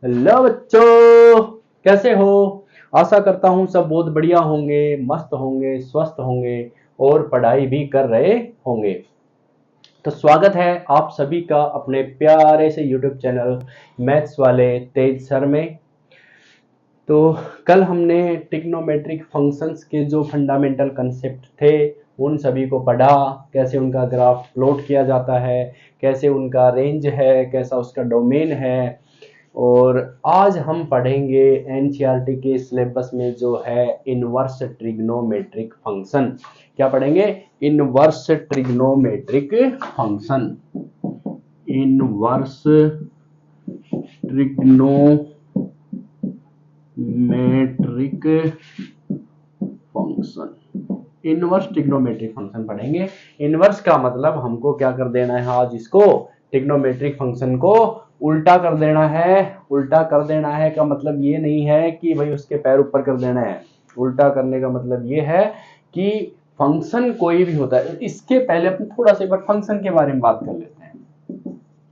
Hello बच्चों, कैसे हो? आशा करता हूँ सब बहुत बढ़िया होंगे, मस्त होंगे, स्वस्थ होंगे और पढ़ाई भी कर रहे होंगे। तो स्वागत है आप सभी का अपने प्यारे से यूट्यूब चैनल मैथ्स वाले तेज सर में। तो कल हमने ट्रिग्नोमेट्रिक फंक्शंस के जो फंडामेंटल कंसेप्ट थे उन सभी को पढ़ा, कैसे उनका ग्राफ प्लॉट किया जाता है, कैसे उनका रेंज है, कैसा उसका डोमेन है। और आज हम पढ़ेंगे एनसीईआरटी के सिलेबस में जो है इनवर्स ट्रिग्नोमेट्रिक फंक्शन। क्या पढ़ेंगे? Inverse trigonometric function. Inverse trigonometric function. Inverse trigonometric function पढ़ेंगे। इनवर्स का मतलब हमको क्या कर देना है, आज इसको ट्रिग्नोमेट्रिक फंक्शन को उल्टा कर देना है। उल्टा कर देना है का मतलब ये नहीं है कि भाई उसके पैर ऊपर कर देना है। उल्टा करने का मतलब ये है कि फंक्शन कोई भी होता है, इसके पहले अपन थोड़ा सा एक बार फंक्शन के बारे में बात कर लेते हैं।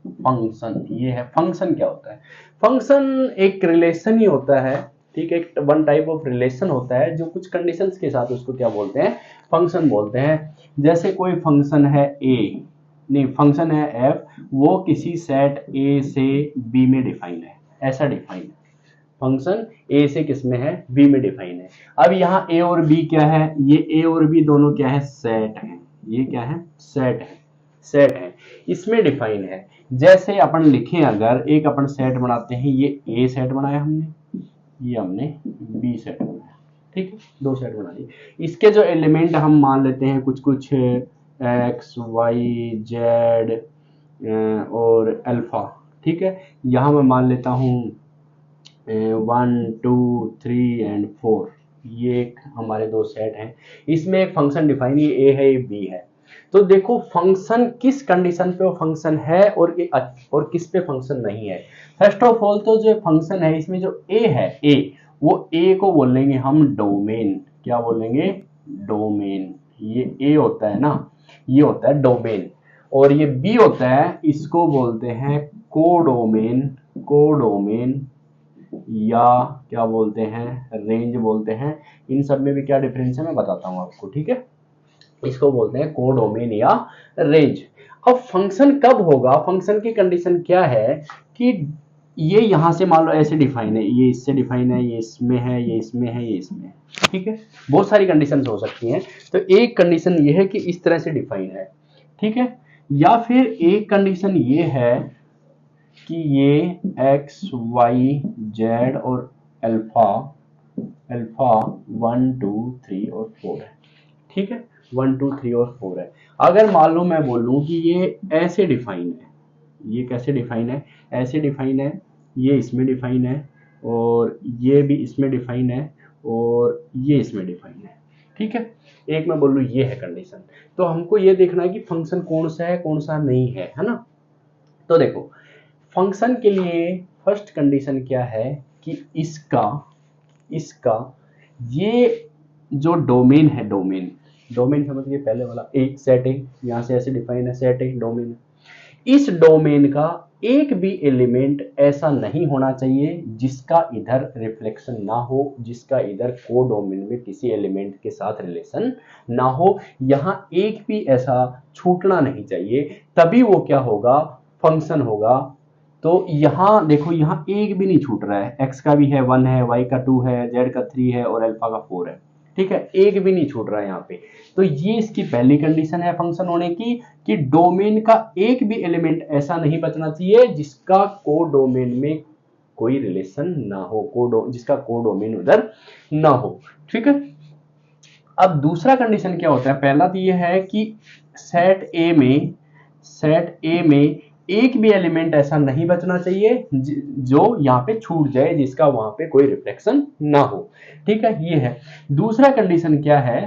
फंक्शन ये है, फंक्शन क्या होता है? फंक्शन एक रिलेशन ही होता है, ठीक है, एक वन टाइप ऑफ रिलेशन होता है जो कुछ कंडीशंस के साथ उसको क्या बोलते हैं, फंक्शन बोलते हैं। जैसे कोई फंक्शन है ए, नहीं फंक्शन है एफ, वो किसी सेट ए से बी में डिफाइन है, ऐसा डिफाइन है। फंक्शन ए से किस में है, बी में डिफाइन है। अब यहाँ ए और बी क्या है, ये ए और बी दोनों क्या है, सेट है। ये क्या है, सेट है, सेट है, इसमें डिफाइन है। जैसे अपन लिखें, अगर एक अपन सेट बनाते हैं, ये ए सेट बनाया हमने, ये हमने बी सेट बनाया, ठीक है, दो सेट बना लिए। इसके जो एलिमेंट हम मान लेते हैं कुछ कुछ एक्स वाई जेड और अल्फा, ठीक है। यहाँ मैं मान लेता हूँ 1 2 3 एंड 4, ये एक हमारे दो सेट हैं। इसमें एक फंक्शन डिफाइन, ये ए है ये बी है। तो देखो फंक्शन किस कंडीशन पे वो फंक्शन है और किस पे फंक्शन नहीं है। फर्स्ट ऑफ ऑल तो जो फंक्शन है इसमें जो ए है, ए, वो ए को बोलेंगे हम डोमेन। क्या बोलेंगे, डोमेन। ये ए होता है ना, ये होता है डोमेन। और ये बी होता है, इसको बोलते हैं कोडोमेन। कोडोमेन या क्या बोलते हैं, रेंज बोलते हैं। इन सब में भी क्या डिफरेंस है मैं बताता हूं आपको, ठीक है। इसको बोलते हैं कोडोमेन या रेंज। अब फंक्शन कब होगा, फंक्शन की कंडीशन क्या है कि ये यहां से मान लो ऐसे डिफाइन है, ये इससे डिफाइन है, ये इसमें है, ये इसमें है, ये इसमें है, ठीक है। बहुत सारी कंडीशन हो सकती हैं। तो एक कंडीशन ये है कि इस तरह से डिफाइन है, ठीक है। या फिर एक कंडीशन ये है कि ये एक्स वाई जेड और अल्फा, अल्फा 1 2 3 और 4 है, ठीक है, 1 2 3 और 4 है। अगर मान लो मैं बोलूं कि ये ऐसे डिफाइन है, ये कैसे डिफाइन है, ऐसे डिफाइन है, ये इसमें डिफाइन है और ये भी इसमें डिफाइन है और ये इसमें डिफाइन है, ठीक है। एक मैं बोलूं ये है कंडीशन। तो हमको ये देखना है कि फंक्शन कौन सा है कौन सा नहीं है ना। तो देखो फंक्शन के लिए फर्स्ट कंडीशन क्या है कि इसका इसका ये जो डोमेन है, डोमेन, डोमेन समझिए पहले वाला एक सेट है, यहां से ऐसे डिफाइन है, सेट है, डोमेन है। इस डोमेन का एक भी एलिमेंट ऐसा नहीं होना चाहिए जिसका इधर रिफ्लेक्शन ना हो, जिसका इधर को डोमेन में किसी एलिमेंट के साथ रिलेशन ना हो। यहां एक भी ऐसा छूटना नहीं चाहिए, तभी वो क्या होगा, फंक्शन होगा। तो यहाँ देखो, यहाँ एक भी नहीं छूट रहा है, एक्स का भी है 1 है, वाई का 2 है, जेड का 3 है और अल्फा का 4 है, ठीक है, एक भी नहीं छूट रहा है यहाँ पे। तो ये इसकी पहली कंडीशन है फंक्शन होने की कि डोमेन का एक भी एलिमेंट ऐसा नहीं बचना चाहिए जिसका को डोमेन में कोई रिलेशन ना हो, जिसका को डोमेन उधर ना हो, ठीक है। अब दूसरा कंडीशन क्या होता है, पहला तो ये है कि सेट ए में, सेट ए में एक भी एलिमेंट ऐसा नहीं बचना चाहिए जो यहाँ पे छूट जाए, जिसका वहां पे कोई रिफ्लेक्शन ना हो, ठीक है, ये है। दूसरा कंडीशन क्या है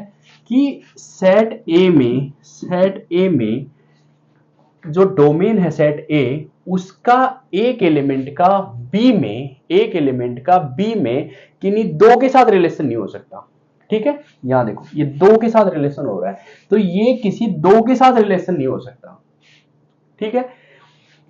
कि सेट ए में, सेट ए में जो डोमेन है सेट ए, उसका एक एलिमेंट का बी में, एक एलिमेंट का बी में किन्हीं दो के साथ रिलेशन नहीं हो सकता, ठीक है। यहां देखो ये दो के साथ रिलेशन हो रहा है, तो ये किसी दो के साथ रिलेशन नहीं हो सकता, ठीक है।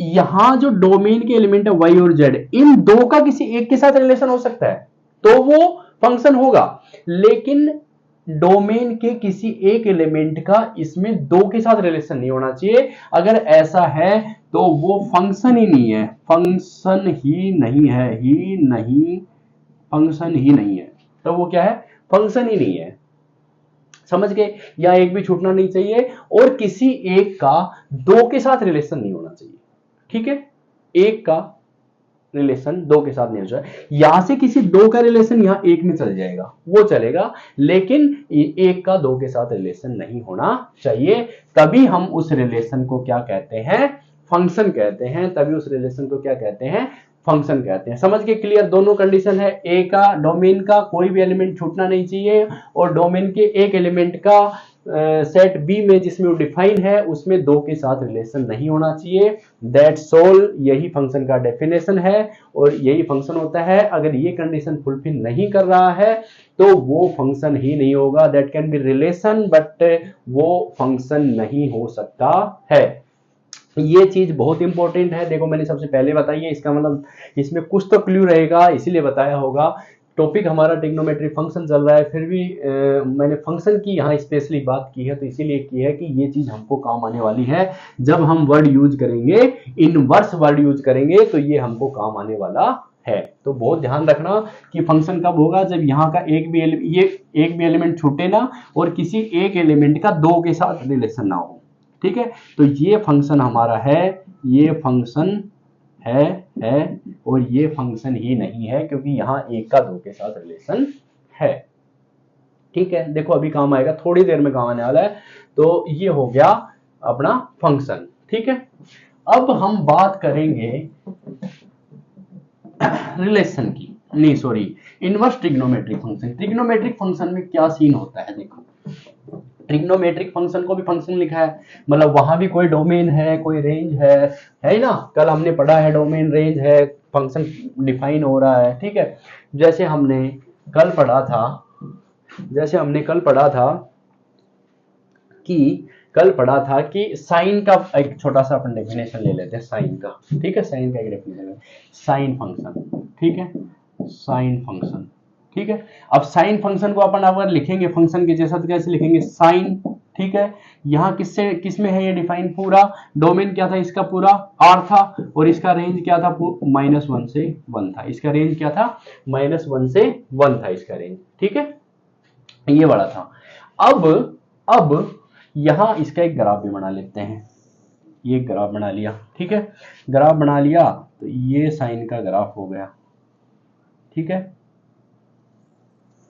यहां जो डोमेन के एलिमेंट है y और z, इन दो का किसी एक के साथ रिलेशन हो सकता है तो वो फंक्शन होगा, लेकिन डोमेन के किसी एक एलिमेंट का इसमें दो के साथ रिलेशन नहीं होना चाहिए। अगर ऐसा है तो वो फंक्शन ही नहीं है, फंक्शन ही नहीं है, ही नहीं, फंक्शन ही नहीं है। तो वो क्या है? फंक्शन ही नहीं है। समझ गए? या एक भी छूटना नहीं चाहिए और किसी एक का दो के साथ रिलेशन नहीं होना चाहिए। ठीक है, एक का रिलेशन दो के साथ नहीं हो जाए, यहां से किसी दो का रिलेशन यहां एक में चल जाएगा वो चलेगा, लेकिन एक का दो के साथ रिलेशन नहीं होना चाहिए। तभी हम उस रिलेशन को क्या कहते हैं? फंक्शन कहते हैं। तभी उस रिलेशन को क्या कहते हैं? फंक्शन कहते हैं। समझ के क्लियर? दोनों कंडीशन है, ए का, डोमेन का कोई भी एलिमेंट छूटना नहीं चाहिए और डोमेन के एक एलिमेंट का सेट बी में जिसमें वो डिफाइन है उसमें दो के साथ रिलेशन नहीं होना चाहिए। दैट्स ऑल, यही फंक्शन का डेफिनेशन है और यही फंक्शन होता है। अगर ये कंडीशन फुलफिल नहीं कर रहा है तो वो फंक्शन ही नहीं होगा। That can be relation but वो फंक्शन नहीं हो सकता है। ये चीज बहुत इंपॉर्टेंट है। देखो मैंने सबसे पहले बताई है, इसका मतलब इसमें कुछ तो क्लू रहेगा इसीलिए बताया होगा। टॉपिक हमारा ट्रिग्नोमेट्रिक फंक्शन चल रहा है, फिर भी मैंने फंक्शन की यहाँ स्पेशली बात की है तो इसीलिए की है कि ये चीज हमको काम आने वाली है। जब हम वर्ड यूज करेंगे, इनवर्स वर्ड यूज करेंगे तो ये हमको काम आने वाला है। तो बहुत ध्यान रखना कि फंक्शन कब होगा? जब यहाँ का एक भी एलिमेंट छूटे ना और किसी एक एलिमेंट का दो के साथ रिलेशन ना हो। ठीक है, तो ये फंक्शन हमारा है, ये फंक्शन है और ये फंक्शन ही नहीं है क्योंकि यहां एक का दो के साथ रिलेशन है। ठीक है, देखो अभी काम आएगा, थोड़ी देर में काम आने वाला है। तो ये हो गया अपना फंक्शन। ठीक है, अब हम बात करेंगे रिलेशन की, नहीं sorry, inverse trigonometric function. Trigonometric function में क्या सीन होता है? देखो ट्रिग्नोमेट्रिक फंक्शन को भी फंक्शन लिखा है, मतलब वहां भी कोई डोमेन है, कोई रेंज है ना? कल हमने पढ़ा है डोमेन रेंज है, फंक्शन डिफाइन हो रहा है। ठीक है, जैसे हमने कल पढ़ा था कि साइन का एक छोटा सा अपन डेफिनेशन ले लेते हैं साइन का। ठीक है, साइन का एक डेफिनेशन, साइन फंक्शन। ठीक है, साइन फंक्शन। ठीक है, अब साइन फंक्शन को अपन अगर लिखेंगे फंक्शन के जैसा तो कैसे लिखेंगे? साइन। ठीक है, यहाँ किसमें है ये डिफाइन? पूरा डोमेन क्या था इसका? पूरा आर था और इसका रेंज क्या था? -1 से 1 था। इसका रेंज क्या था? -1 से 1 था इसका रेंज। ठीक है, ये बड़ा था। अब यहां इसका एक ग्राफ भी बना लेते हैं। ये ग्राफ बना लिया। ठीक है, ग्राफ बना लिया तो ये साइन का ग्राफ हो गया। ठीक है,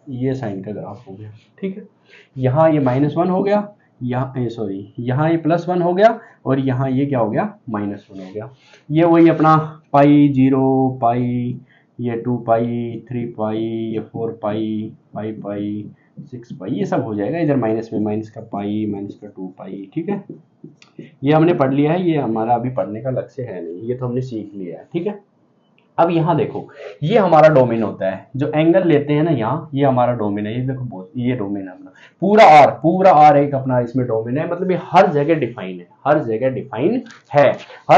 ये साइन का ग्राफ हो गया। ठीक है, यहाँ ये -1 हो गया, यहाँ सॉरी यहाँ ये +1 हो गया और यहाँ ये क्या हो गया? -1 हो गया। ये वही अपना पाई 0 पाई, ये 2 पाई, 3 पाई, ये 4 पाई, 5 पाई, 6 पाई, ये सब हो जाएगा। इधर माइनस में माइनस का पाई, माइनस का 2 पाई। ठीक है, ये हमने पढ़ लिया है, ये हमारा अभी पढ़ने का लक्ष्य है नहीं, ये तो हमने सीख लिया है। ठीक है, अब यहाँ देखो ये हमारा डोमेन होता है, जो एंगल लेते हैं ना यहाँ, ये हमारा डोमेन है। ये देखो बहुत, ये डोमेन है अपना, पूरा आर एक अपना इसमें डोमेन है। मतलब ये हर जगह डिफाइन है, हर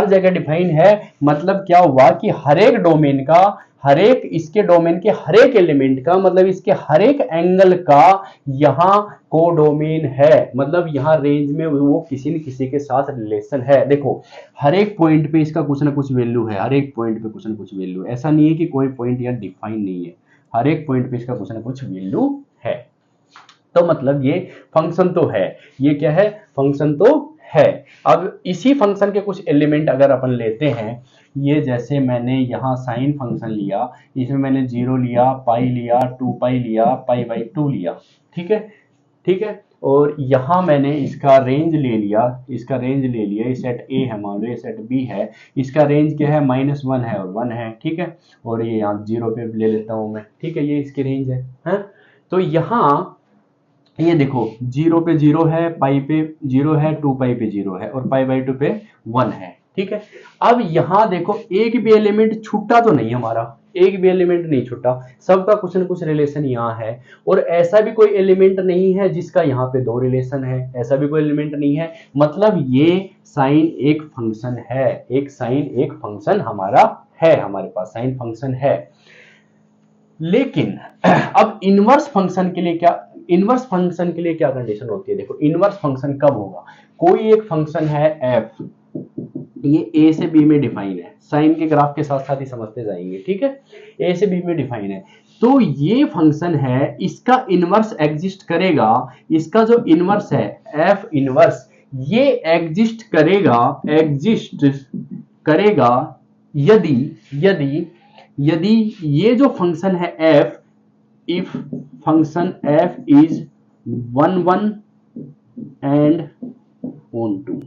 जगह डिफाइन है। मतलब क्या हुआ कि हर एक डोमेन का, हर एक इसके डोमेन के हर एक एलिमेंट का, मतलब इसके हर एक एंगल का यहाँ कोडोमेन है। मतलब यहाँ रेंज में वो किसी न किसी के साथ रिलेशन है। देखो हर एक पॉइंट पे इसका कुछ ना कुछ वैल्यू है, हर एक पॉइंट पे कुछ ना कुछ वैल्यू है। ऐसा नहीं है कि कोई पॉइंट यहाँ डिफाइन नहीं है, हर एक पॉइंट पे इसका कुछ ना कुछ वैल्यू है। तो मतलब ये फंक्शन तो है, ये क्या है? फंक्शन तो है। अब इसी फंक्शन के कुछ एलिमेंट अगर अपन लेते हैं, ये जैसे मैंने यहाँ साइन फंक्शन लिया, इसमें मैंने 0 लिया, पाई लिया, 2 पाई लिया, पाई/2 लिया। ठीक है, और यहाँ मैंने इसका रेंज ले लिया, ये सेट ए है, मान लो ये सेट बी है, इसका रेंज क्या है? -1 है और 1 है। ठीक है, और ये यहाँ 0 पे ले लेता हूँ मैं। ठीक है, ये इसकी रेंज है? तो यहाँ ये देखो 0 पे 0 है, पाई पे 0 है, 2 पाई पे 0 है और पाई/2 पे 1 है। ठीक है। अब यहां देखो एक भी एलिमेंट छूटा तो नहीं हमारा, एक भी एलिमेंट नहीं छूटा, सबका कुछ न कुछ रिलेशन यहाँ है। और ऐसा भी कोई एलिमेंट नहीं है जिसका यहाँ पे दो रिलेशन है, ऐसा भी कोई एलिमेंट नहीं है। मतलब ये साइन एक फंक्शन है, एक साइन एक फंक्शन हमारा है, हमारे पास साइन फंक्शन है। लेकिन अब इनवर्स फंक्शन के लिए क्या, इनवर्स फंक्शन के लिए क्या कंडीशन होती है? देखो इनवर्स फंक्शन कब होगा, कोई एक फंक्शन है f, ये ए से बी में डिफाइन है, साइन के ग्राफ के साथ साथ ही समझते जाएंगे, ठीक है। ए से बी में डिफाइन है, तो ये फंक्शन है, इसका इनवर्स एग्जिस्ट करेगा, इसका जो इनवर्स है एफ इनवर्स, ये एग्जिस्ट करेगा, एग्जिस्ट करेगा यदि यदि यदि ये जो फंक्शन है f, if function f is 1 1 and onto,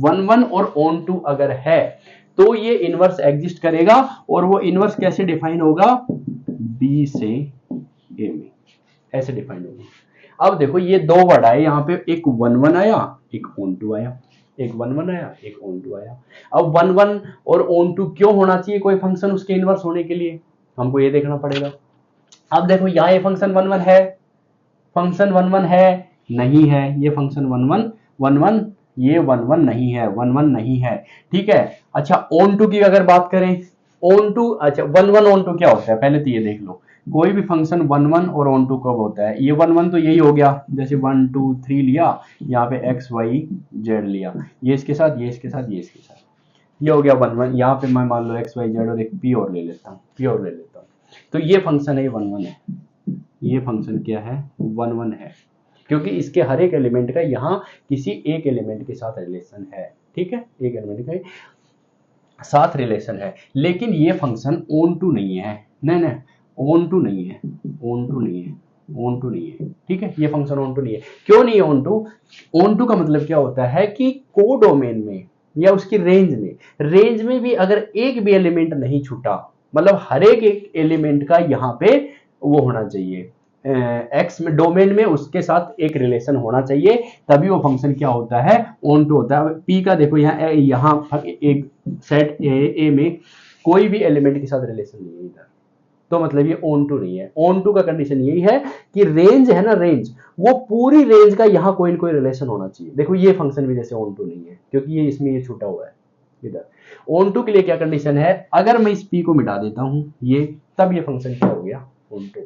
1 1 और ऑन टू अगर है तो ये इनवर्स एग्जिस्ट करेगा। और वो इनवर्स कैसे डिफाइन होगा, b से a में, ऐसे डिफाइन होगा। अब देखो ये दो वर्ड आए यहाँ पे, एक 1 1 आया, एक ऑन टू आया, एक 1 1 आया, एक ऑन टू आया। अब 1 1 और ऑन टू क्यों होना चाहिए कोई फंक्शन उसके इनवर्स होने के लिए, हमको ये देखना पड़ेगा। अब देखो यहाँ ये फंक्शन 1 1 है, फंक्शन 1 1 है, नहीं है, ये फंक्शन 1 1 1 1, ये 1 1 नहीं है, 1 1 नहीं है, ठीक है। अच्छा ऑन टू की अगर बात करें, ऑन टू, अच्छा 1 1 ऑन टू क्या होता है पहले तो ये देख लो। कोई भी फंक्शन 1 1 और ऑन टू कब होता है, ये 1 1 तो यही हो गया, जैसे 1 2 3 लिया, यहाँ पे x y z लिया, ये इसके साथ, ये इसके साथ, ये इसके साथ, ये हो गया 1 1। यहाँ पे मैं मान लो x y z और एक p और ले लेता हूँ, p और ले लेता हूँ, तो ये फंक्शन है, ये 1 1 है, ये फंक्शन क्या है, 1 1 है, क्योंकि इसके हर एक एलिमेंट का यहाँ किसी एक एलिमेंट के साथ रिलेशन है, ठीक है, एक एलिमेंट का साथ रिलेशन है। लेकिन ये फंक्शन ऑन टू नहीं है, नहीं नहीं ऑन टू नहीं है, ऑन टू नहीं है, ऑन टू नहीं है, ठीक है, ये फंक्शन ऑन टू नहीं है। क्यों नहीं है ऑन टू? ऑन टू का मतलब क्या होता है कि कोडोमेन में या उसकी रेंज में भी अगर एक भी एलिमेंट नहीं छूटा, मतलब हर एक एलिमेंट का यहाँ पे वो होना चाहिए, एक्स में डोमेन में उसके साथ एक रिलेशन होना चाहिए, तभी वो फंक्शन क्या होता है, ऑन टू होता है। पी का देखो यहाँ एक सेट ए में कोई भी एलिमेंट के साथ रिलेशन नहीं है इधर, तो मतलब ये ऑन टू नहीं है। ऑन टू का कंडीशन यही है कि रेंज है ना, रेंज, वो पूरी रेंज का यहाँ कोई ना कोई रिलेशन होना चाहिए। देखो ये फंक्शन भी जैसे ऑन टू नहीं है, क्योंकि ये इसमें ये छूटा हुआ है इधर। ऑन टू के लिए क्या कंडीशन है, अगर मैं इस पी को मिटा देता हूं ये, तब ये फंक्शन क्या हो गया, ऑन टू।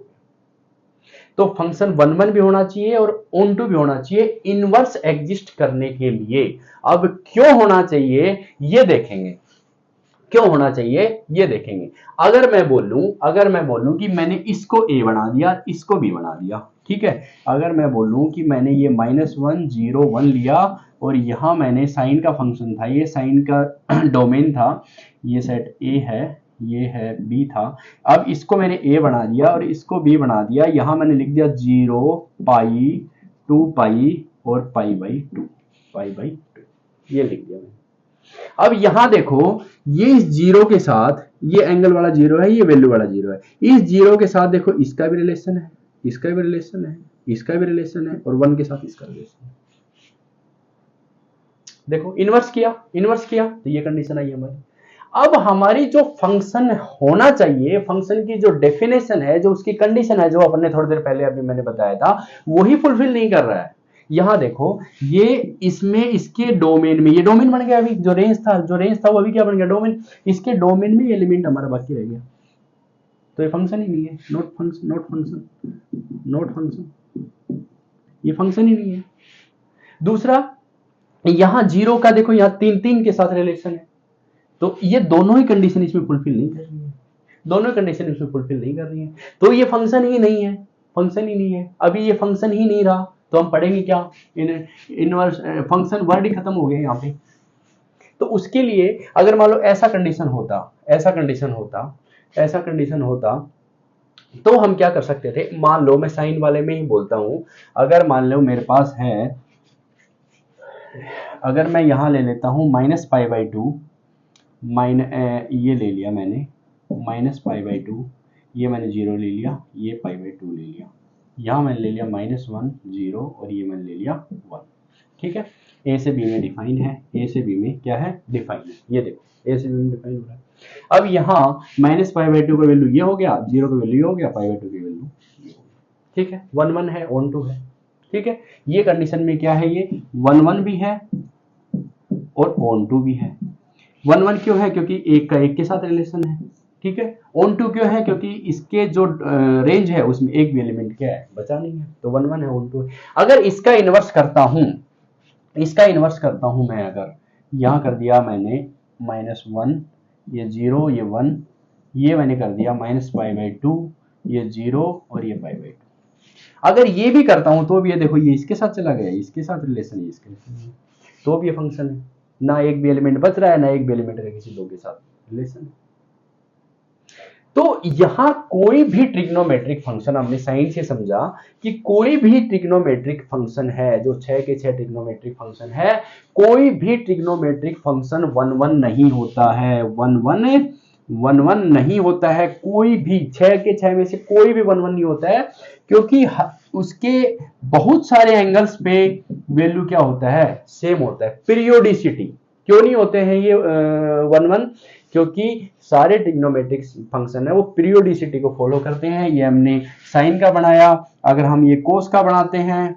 तो फंक्शन 1 1 भी होना चाहिए और ऑन टू भी होना चाहिए इनवर्स एग्जिस्ट करने के लिए। अब क्यों होना चाहिए ये देखेंगे, क्यों होना चाहिए ये देखेंगे। अगर मैं बोलूं कि मैंने इसको a बना दिया, इसको b बना दिया, ठीक है। अगर मैं बोलूं कि मैंने ये -1 0 1 लिया और यहां मैंने साइन का फंक्शन था, ये साइन का डोमेन था, ये सेट a है, ये है b था। अब इसको मैंने a बना दिया और इसको b बना दिया, यहां मैंने लिख दिया 0 पाई 2 पाई और पाई बाई 2, ये लिख दिया मैंने। अब यहां देखो ये इस जीरो के साथ, ये एंगल वाला जीरो है, ये वैल्यू वाला जीरो है, इस जीरो के साथ देखो इसका भी रिलेशन है, इसका भी रिलेशन है, इसका भी रिलेशन है, और 1 के साथ इसका रिलेशन है। देखो इनवर्स किया तो ये कंडीशन आई हमारी। अब हमारी जो फंक्शन होना चाहिए, फंक्शन की जो डेफिनेशन है, जो उसकी कंडीशन है, जो अपने थोड़ी देर पहले अभी मैंने बताया था, वही फुलफिल नहीं कर रहा है। यहां देखो ये इसमें इसके डोमेन में, ये डोमेन बन गया, अभी जो रेंज था वो अभी क्या बन गया, डोमेन। इसके डोमेन में एलिमेंट हमारा बाकी रह गया, तो ये फंक्शन ही नहीं है, नॉट फंक्शन, ये फंक्शन ही नहीं है। दूसरा यहां जीरो का देखो, यहां 3 3 के साथ रिलेशन है, तो ये दोनों ही कंडीशन इसमें फुलफिल नहीं कर रही है, दोनों कंडीशन इसमें फुलफिल नहीं कर रही है, तो ये फंक्शन ही नहीं है, फंक्शन ही नहीं है। अभी ये फंक्शन ही नहीं रहा तो हम पढ़ेंगे क्या, इनवर्स फंक्शन, वर्ड ही खत्म हो गया यहाँ पे। तो उसके लिए अगर मान लो ऐसा कंडीशन होता तो हम क्या कर सकते थे, मान लो मैं साइन वाले में ही बोलता हूं, अगर मान लो मेरे पास है, अगर मैं यहां ले लेता हूं -π/2, ये ले लिया मैंने -π/2, ये मैंने 0 ले लिया, ये π/2 ले लिया, यहां मैंने ले लिया -1 0 और ये मैंने ले लिया 1, ठीक है, ए से बी में डिफाइन है, ए से बी में क्या है, डिफाइन है, ये देखो ए से बी में डिफाइन हो रहा है। अब यहाँ माइनस पाई बाई टू का वैल्यू ये हो गया, जीरो का वैल्यू ये हो गया, पाई बाई टू की वैल्यू, ठीक है, 1 1 है, ऑन 2 है, ठीक है। ये कंडीशन में क्या है, ये 1 1 भी है और ऑन 2 भी है। 1 1 क्यों है, क्योंकि एक का एक के साथ रिलेशन है, ठीक है। ऑन 2 क्यों है, क्योंकि इसके जो रेंज है उसमें एक भी एलिमेंट क्या है, बचा नहीं है, तो 1 1 है, ऑन 2 है। अगर इसका इन्वर्स करता हूं, इसका इन्वर्स करता हूं मैं, अगर यहां कर दिया मैंने -1, ये 0, ये 1, ये मैंने कर दिया माइनस पाई बाई टू, ये 0 और ये पाई बाई टू। अगर ये भी करता हूं तो भी ये देखो, ये इसके साथ चला गया, इसके साथ रिलेशन है, इसके तो भी ये फंक्शन है, ना एक भी एलिमेंट बच रहा है, ना एक भी एलिमेंट का किसी दो के साथ रिलेशन है। तो यहां कोई भी ट्रिग्नोमेट्रिक फंक्शन, हमने साइन से समझा कि कोई भी ट्रिग्नोमेट्रिक फंक्शन है, जो 6 के 6 ट्रिग्नोमेट्रिक फंक्शन है, कोई भी ट्रिग्नोमेट्रिक फंक्शन 1 1 नहीं होता है, 1 1 नहीं होता है, कोई भी 6 के 6 में से कोई भी 1 1 नहीं होता है, क्योंकि उसके बहुत सारे एंगल्स पे वैल्यू क्या होता है, सेम होता है। पीरियोडिसिटी क्यों नहीं होते हैं ये 1 1, क्योंकि सारे ट्रिग्नोमेट्रिक फंक्शन है वो पीरियोडिसिटी को फॉलो करते हैं। ये हमने साइन का बनाया, अगर हम ये कोस का बनाते हैं,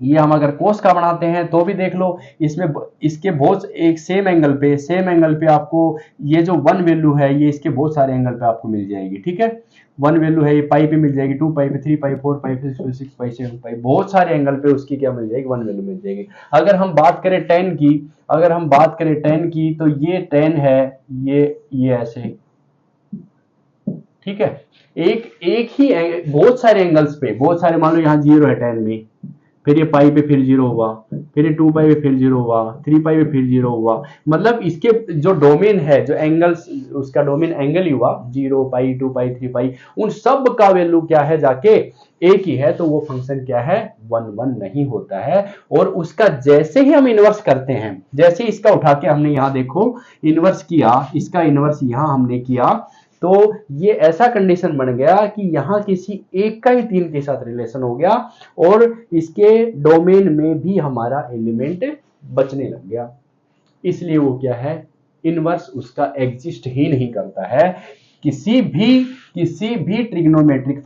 ये हम अगर कोस का बनाते हैं तो भी देख लो, इसमें इसके बहुत एक सेम एंगल पे आपको ये जो 1 वैल्यू है, ये इसके बहुत सारे एंगल पे आपको मिल जाएगी, ठीक है। 1 वैल्यू है, ये पाई पे मिल जाएगी, 2 पाई पे, 3 पाई, 4 पाई पे, 6 पाई, 7 पाई, बहुत सारे एंगल पे उसकी क्या मिल जाएगी, 1 वैल्यू मिल जाएगी। अगर हम बात करें 10 की, अगर हम बात करें 10 की, तो ये 10 है, ये ऐसे, ठीक है। एक ही बहुत सारे एंगल्स पे, बहुत सारे, मान लो यहाँ 0 है 10 में, फिर ये पाई पे फिर 0 हुआ, फिर ये 2 पाई पे फिर 0 हुआ, 3 पाई पे फिर 0 हुआ, मतलब इसके जो डोमेन है, जो एंगल्स, उसका डोमेन एंगल ही हुआ, 0 पाई, 2 पाई, 3 पाई, उन सब का वैल्यू क्या है, जाके एक ही है, तो वो फंक्शन क्या है, 1 1 नहीं होता है। और उसका जैसे ही हम इनवर्स करते हैं, जैसे इसका उठा के हमने यहाँ देखो इनवर्स किया, इसका इनवर्स यहाँ हमने किया, तो ये ऐसा कंडीशन बन गया कि यहां किसी एक का ही 3 के साथ रिलेशन हो गया, और इसके डोमेन में भी हमारा एलिमेंट बचने लग गया, इसलिए वो क्या है, इनवर्स उसका एग्जिस्ट ही नहीं करता है। किसी भी ट्रिग्नोमेट्रिक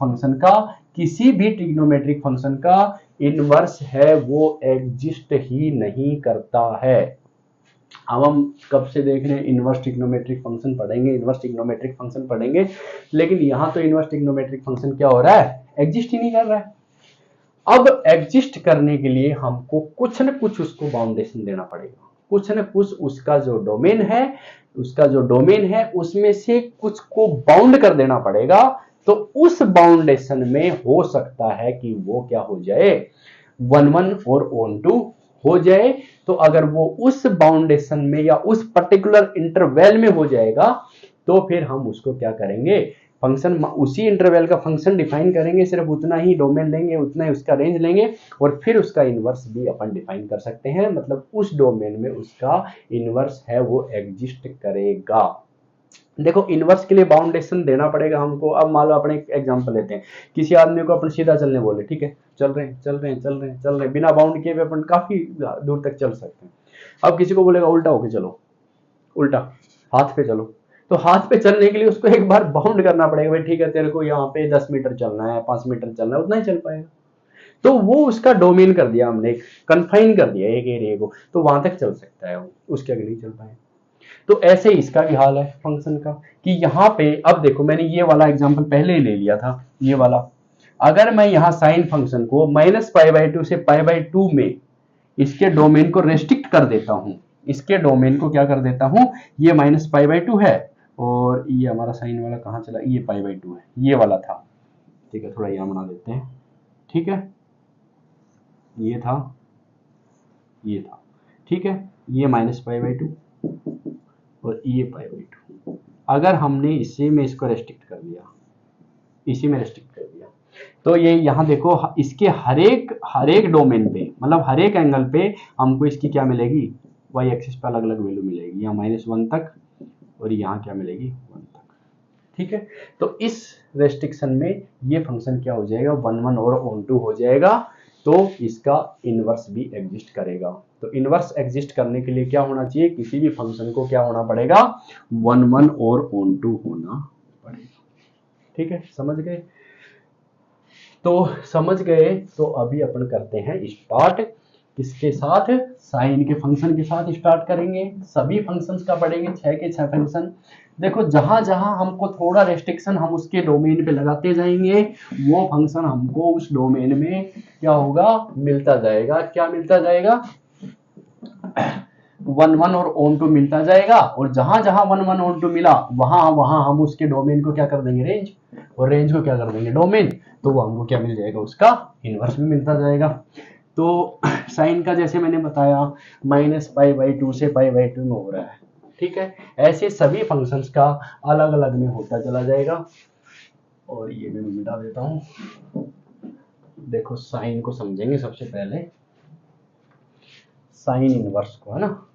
फंक्शन का इनवर्स है वो एग्जिस्ट ही नहीं करता है। अब हम कब से देख रहे हैं, इनवर्स ट्रिग्नोमेट्रिक फंक्शन पढ़ेंगे, लेकिन यहां तो इनवर्स ट्रिग्नोमेट्रिक फंक्शन क्या हो रहा है, एग्जिस्ट ही नहीं कर रहा है। अब एग्जिस्ट करने के लिए हमको कुछ न कुछ उसको बाउंडेशन देना पड़ेगा, कुछ न कुछ उसका जो डोमेन है उसमें से कुछ को बाउंड कर देना पड़ेगा। तो उस बाउंडेशन में हो सकता है कि वो क्या हो जाए, 1 1 और ऑन 2 हो जाए। तो अगर वो उस बाउंडेशन में या उस पर्टिकुलर इंटरवल में हो जाएगा, तो फिर हम उसको क्या करेंगे, फंक्शन, उसी इंटरवल का फंक्शन डिफाइन करेंगे, सिर्फ उतना ही डोमेन लेंगे, उतना ही उसका रेंज लेंगे, और फिर उसका इनवर्स भी अपन डिफाइन कर सकते हैं, मतलब उस डोमेन में उसका इनवर्स है वो एग्जिस्ट करेगा। देखो, इनवर्स के लिए बाउंडेशन देना पड़ेगा हमको। अब मान लो अपने एक एग्जांपल लेते हैं, किसी आदमी को अपन सीधा चलने बोले, ठीक है, चल रहे हैं, बिना बाउंड किए अपन काफी दूर तक चल सकते हैं। अब किसी को बोलेगा उल्टा होके चलो, उल्टा हाथ पे चलो, तो हाथ पे चलने के लिए उसको एक बार बाउंड करना पड़ेगा, भाई ठीक है, तेरे को यहाँ पे 10 मीटर चलना है, 5 मीटर चलना है, उतना ही चल पाएगा। तो वो उसका डोमेन कर दिया हमने, कन्फाइन कर दिया एक एरिया को, तो वहां तक चल सकता है वो, उसके आगे नहीं चल पाएगा। तो ऐसे ही इसका भी हाल है फंक्शन का, कि यहाँ पे अब देखो, मैंने ये वाला एग्जांपल पहले ही ले लिया था, ये वाला। अगर मैं यहाँ साइन फंक्शन को -π/2 से π/2 में इसके डोमेन को रेस्ट्रिक्ट कर देता हूं, इसके डोमेन को क्या कर देता हूं, ये -π/2 है, और ये हमारा साइन वाला कहाँ चला, ये π/2 है, ये वाला था, ठीक है, थोड़ा यहाँ बना देते हैं, ठीक है, ये था, ठीक है, ये -π/2 और ये π/2। अगर हमने इसी में इसको रेस्ट्रिक्ट कर दिया, तो ये यहाँ देखो, इसके हर एक डोमेन पे, मतलब हर एक एंगल पे हमको इसकी क्या मिलेगी, वाई एक्सिस पे अलग अलग वैल्यू मिलेगी, यहाँ -1 तक, और यहाँ क्या मिलेगी, 1 तक, ठीक है। तो इस रेस्ट्रिक्शन में ये फंक्शन क्या हो जाएगा, 1 1 और ऑन 2 हो जाएगा। तो इसका इनवर्स भी एग्जिस्ट करेगा। तो इनवर्स एग्जिस्ट करने के लिए क्या होना चाहिए, किसी भी फंक्शन को क्या होना पड़ेगा, 1 1 और ऑन टू होना पड़ेगा। ठीक है, समझ गए? तो समझ गए। तो अभी अपन करते हैं स्टार्ट, किसके साथ, साइन के फंक्शन के साथ स्टार्ट करेंगे। सभी फंक्शंस का पढ़ेंगे, 6 के 6 फंक्शन। देखो जहां जहां हमको थोड़ा रेस्ट्रिक्शन हम उसके डोमेन पे लगाते जाएंगे, वो फंक्शन हमको उस डोमेन में क्या होगा, मिलता जाएगा। क्या मिलता जाएगा, 1 1 और ऑन टू मिलता जाएगा। और जहां जहां 1 1 ऑन टू मिला, वहां वहां हम उसके डोमेन को क्या कर देंगे, रेंज, और रेंज को क्या कर देंगे, डोमेन। तो वो हमको क्या मिल जाएगा, उसका इनवर्स भी मिलता जाएगा। तो साइन का जैसे मैंने बताया -π/2 से π/2 में हो रहा है। ठीक है, ऐसे सभी फंक्शंस का अलग अलग में होता चला जाएगा। और ये भी मैं मिटा देता हूं। देखो साइन को समझेंगे सबसे पहले, साइन इनवर्स को, है ना,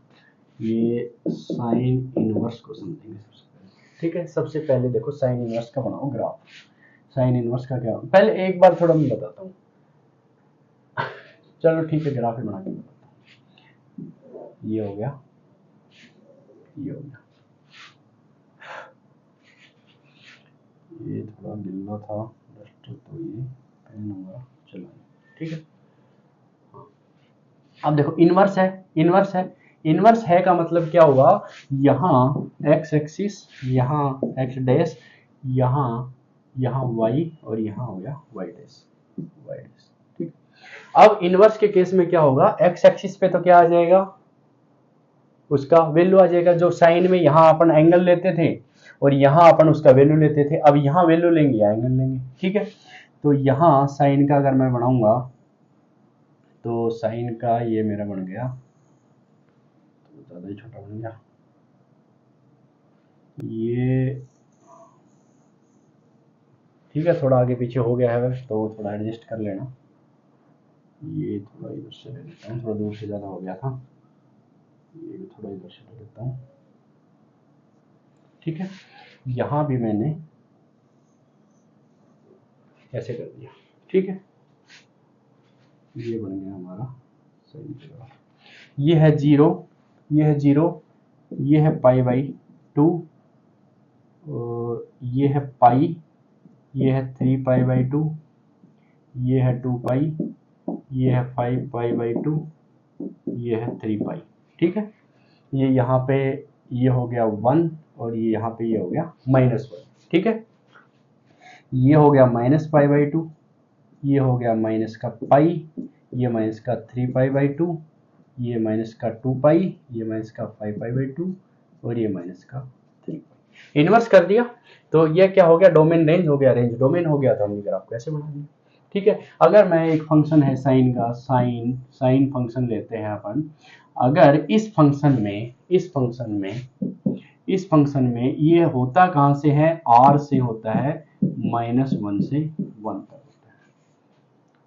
ये साइन इनवर्स को समझेंगे सबसे पहले। ठीक है, सबसे पहले देखो साइन इनवर्स का बनाओ ग्राफ। साइन इनवर्स का क्या, पहले एक बार थोड़ा मैं बताता हूँ। चलो ठीक है, ग्राफ ही बना के बताता हूँ। ये हो गया, ये हो गया, ये थोड़ा गिल्ला था डस्टर, तो ये पेन होगा, चलो ठीक है। हाँ, अब देखो इनवर्स है, इनवर्स है, इनवर्स है का मतलब क्या होगा, यहाँ एक्स एक्सिस, यहाँ एक्स डैश, यहाँ वाई, और यहाँ हो गया वाई डैश, वाई डैश। ठीक, अब इनवर्स के केस में क्या होगा, एक्स एक्सिस पे तो क्या आ जाएगा, उसका वैल्यू आ जाएगा। जो साइन में यहाँ अपन एंगल लेते थे और यहाँ अपन उसका वैल्यू लेते थे, अब यहाँ वैल्यू लेंगे या एंगल लेंगे। ठीक है, तो यहाँ साइन का अगर मैं बनाऊंगा, तो साइन का ये मेरा बन गया, तो ज़्यादा ही छोटा बन गया, ये ठीक है, थोड़ा आगे पीछे हो गया है, तो थोड़ा एडजस्ट कर लेना। ये थोड़ा इधर से ले लेता हूँ, थोड़ा दूर से ज़्यादा हो गया था, ये भी थोड़ा इधर से ले लेता हूँ। ठीक है, यहाँ भी मैंने ऐसे कर दिया। ठीक है, ये बन गया हमारा सही जगह। ये है 0, ये है 0, ये है π/2, और ये है पाई, ये है 3π/2, ये है 2π, ये है 5π/2, ये है 3π। ठीक है, ये यहाँ पे ये हो गया 1, और ये यहाँ पे ये हो गया -1। ठीक है, ये हो गया -π/2, ये हो गया माइनस का पाई, ये माइनस का 3π/2, ये माइनस का 2π, ये माइनस का 5π/2, और ये माइनस का 3π। इनवर्स कर दिया, तो ये क्या हो गया, डोमेन रेंज हो गया, रेंज डोमेन हो गया। तो हमने ग्राफ कैसे बना दिया। ठीक है, अगर मैं एक फंक्शन है साइन का, साइन फंक्शन लेते हैं अपन, अगर इस फंक्शन में ये होता कहाँ से है, r से होता है, -1 से 1 तक होता है,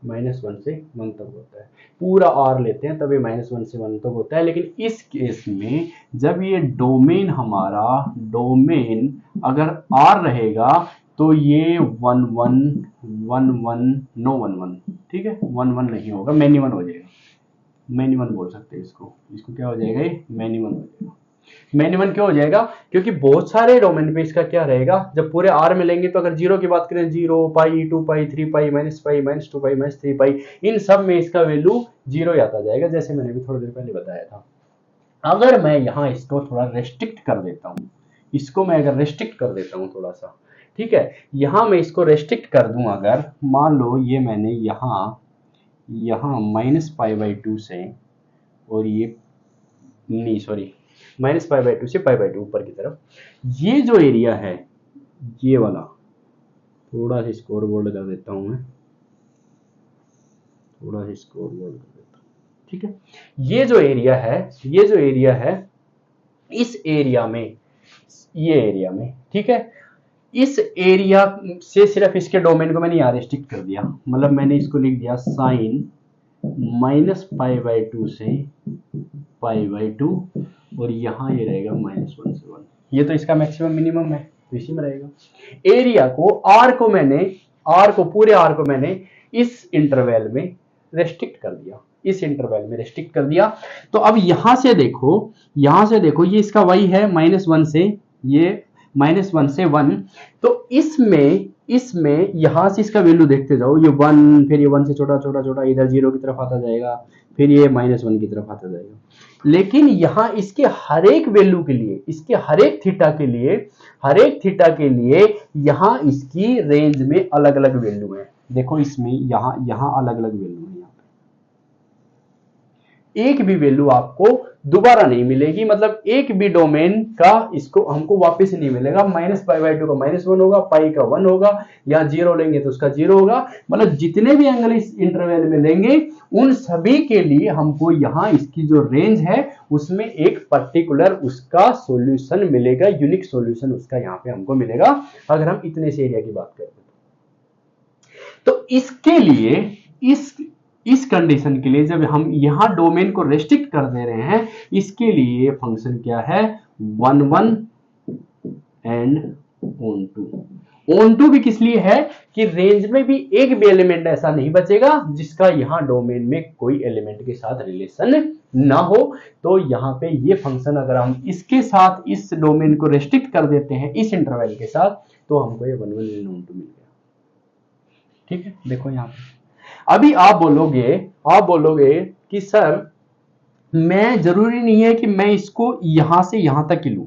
-1 से 1 तक होता है, पूरा r लेते हैं तभी -1 से 1 तक होता है। लेकिन इस केस में जब ये डोमेन हमारा, डोमेन अगर r रहेगा, तो ये 1 1 1 1 नो 1 1, ठीक है, 1 1 नहीं होगा, मैनी 1 हो जाएगा, मैनी 1 बोल सकते हैं इसको, इसको क्या हो जाएगा, ये मैनी 1 हो जाएगा। मैनी 1 क्यों हो जाएगा, क्योंकि बहुत सारे डोमेन पे इसका क्या रहेगा, जब पूरे r में लेंगे, तो अगर 0 की बात करें, 0 पाई 2 पाई 3 पाई -π -2 पाई -3 पाई, इन सब में इसका वैल्यू 0 आता जाएगा, जैसे मैंने भी थोड़ी देर पहले बताया था। अगर मैं यहाँ इसको थोड़ा रेस्ट्रिक्ट कर देता हूँ, इसको मैं अगर रेस्ट्रिक्ट कर देता हूँ थोड़ा सा, ठीक है, यहाँ मैं इसको रेस्ट्रिक्ट कर दूं, अगर मान लो ये मैंने यहाँ -π/2 से, और ये नहीं सॉरी -π/2 से π/2 ऊपर की तरफ, ये जो एरिया है, ये वाला, थोड़ा सा स्कोर बोर्ड कर देता हूं मैं, थोड़ा सा स्कोर बोर्ड कर देता हूं, ठीक है, ये जो एरिया है, इस एरिया में, ये एरिया में, ठीक है, इस एरिया से सिर्फ इसके डोमेन को मैंने यहाँ रेस्ट्रिक्ट कर दिया, मतलब मैंने इसको लिख दिया साइन -π/2 से π/2, और यहाँ ये रहेगा -1 से 1, ये तो इसका मैक्सिमम मिनिमम है, तो इसी में रहेगा। एरिया को, आर को पूरे आर को मैंने इस इंटरवल में रेस्ट्रिक्ट कर दिया, इस इंटरवल में रेस्ट्रिक्ट कर दिया। तो अब यहां से देखो, ये इसका y है -1 से, ये -1 से 1, तो इसमें यहां से इसका वैल्यू देखते जाओ, ये 1, फिर ये 1 से छोटा छोटा छोटा इधर 0 की तरफ आता जाएगा, फिर ये -1 की तरफ आता जाएगा। लेकिन यहां इसके हर एक वैल्यू के लिए, इसके हर एक थीटा के लिए यहां इसकी रेंज में अलग अलग वैल्यू है। देखो इसमें यहां अलग अलग वैल्यू है, एक भी वैल्यू आपको दोबारा नहीं मिलेगी, मतलब एक भी डोमेन का इसको हमको वापस नहीं मिलेगा। -π/2 का -1 होगा, पाई का 1 होगा, या 0 लेंगे तो उसका 0 होगा। मतलब जितने भी एंगल इस इंटरवल में लेंगे उन सभी के लिए हमको यहाँ इसकी जो रेंज है उसमें एक पर्टिकुलर उसका सॉल्यूशन मिलेगा, यूनिक सॉल्यूशन उसका यहाँ पे हमको मिलेगा, अगर हम इतने से एरिया की बात करें। तो इसके लिए इस कंडीशन के लिए जब हम यहां डोमेन को रेस्ट्रिक्ट कर दे रहे हैं, इसके लिए फंक्शन क्या है, 1 1 एंड ऑन टू भी किस लिए है कि रेंज में भी एक भी एलिमेंट ऐसा नहीं बचेगा जिसका यहां डोमेन में कोई एलिमेंट के साथ रिलेशन ना हो। तो यहां पे ये फंक्शन अगर हम इसके साथ इस डोमेन को रेस्ट्रिक्ट कर देते हैं इस इंटरवल के साथ, तो हमको ये 1 1 एंड ऑन टू मिल गया। ठीक है, देखो यहां पे अभी आप बोलोगे कि सर मैं जरूरी नहीं है कि मैं इसको यहां से यहां तक ही लूं,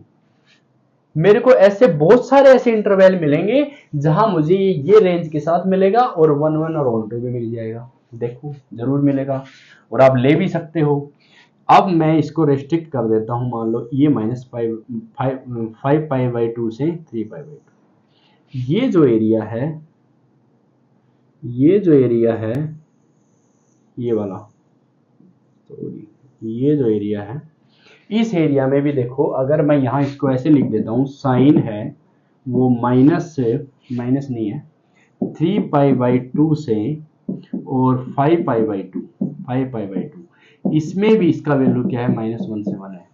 मेरे को ऐसे बहुत सारे ऐसे इंटरवल मिलेंगे जहां मुझे ये रेंज के साथ मिलेगा और 1 1 और ऑन टू भी मिल जाएगा। देखो जरूर मिलेगा और आप ले भी सकते हो। अब मैं इसको रेस्ट्रिक्ट कर देता हूं, मान लो ये -5π/2 से 3π/2, ये जो एरिया है ये वाला, ये जो एरिया है, इस एरिया में भी देखो अगर मैं यहां इसको ऐसे लिख देता हूं, साइन है वो माइनस नहीं है 3π/2 से और 5π/2, इसमें भी इसका वैल्यू क्या है, -1 से 1 है।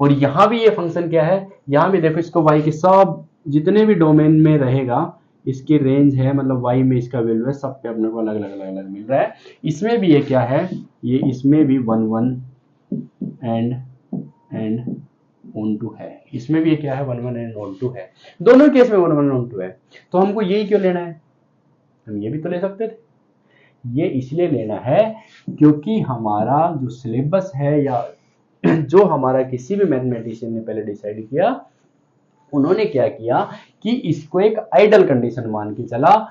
और यहां भी ये फंक्शन क्या है, यहां भी देखो इसको y के सब जितने भी डोमेन में रहेगा इसकी रेंज है, मतलब y में इसका वैल्यू है, सब पे अपने को अलग अलग मिल रहा है। इसमें भी ये क्या है, ये इसमें भी 1 1 एंड ऑन टू है, इसमें भी ये क्या है, 1 1 एंड ऑन टू है, दोनों केस में 1 1 ऑन टू है। तो हमको यही क्यों लेना है, हम ये भी तो ले सकते थे। ये इसलिए लेना है क्योंकि हमारा जो सिलेबस है या जो हमारा किसी भी मैथमेटिशियन ने पहले डिसाइड किया, उन्होंने क्या किया कि इसको एक आइडल कंडीशन मान के चला,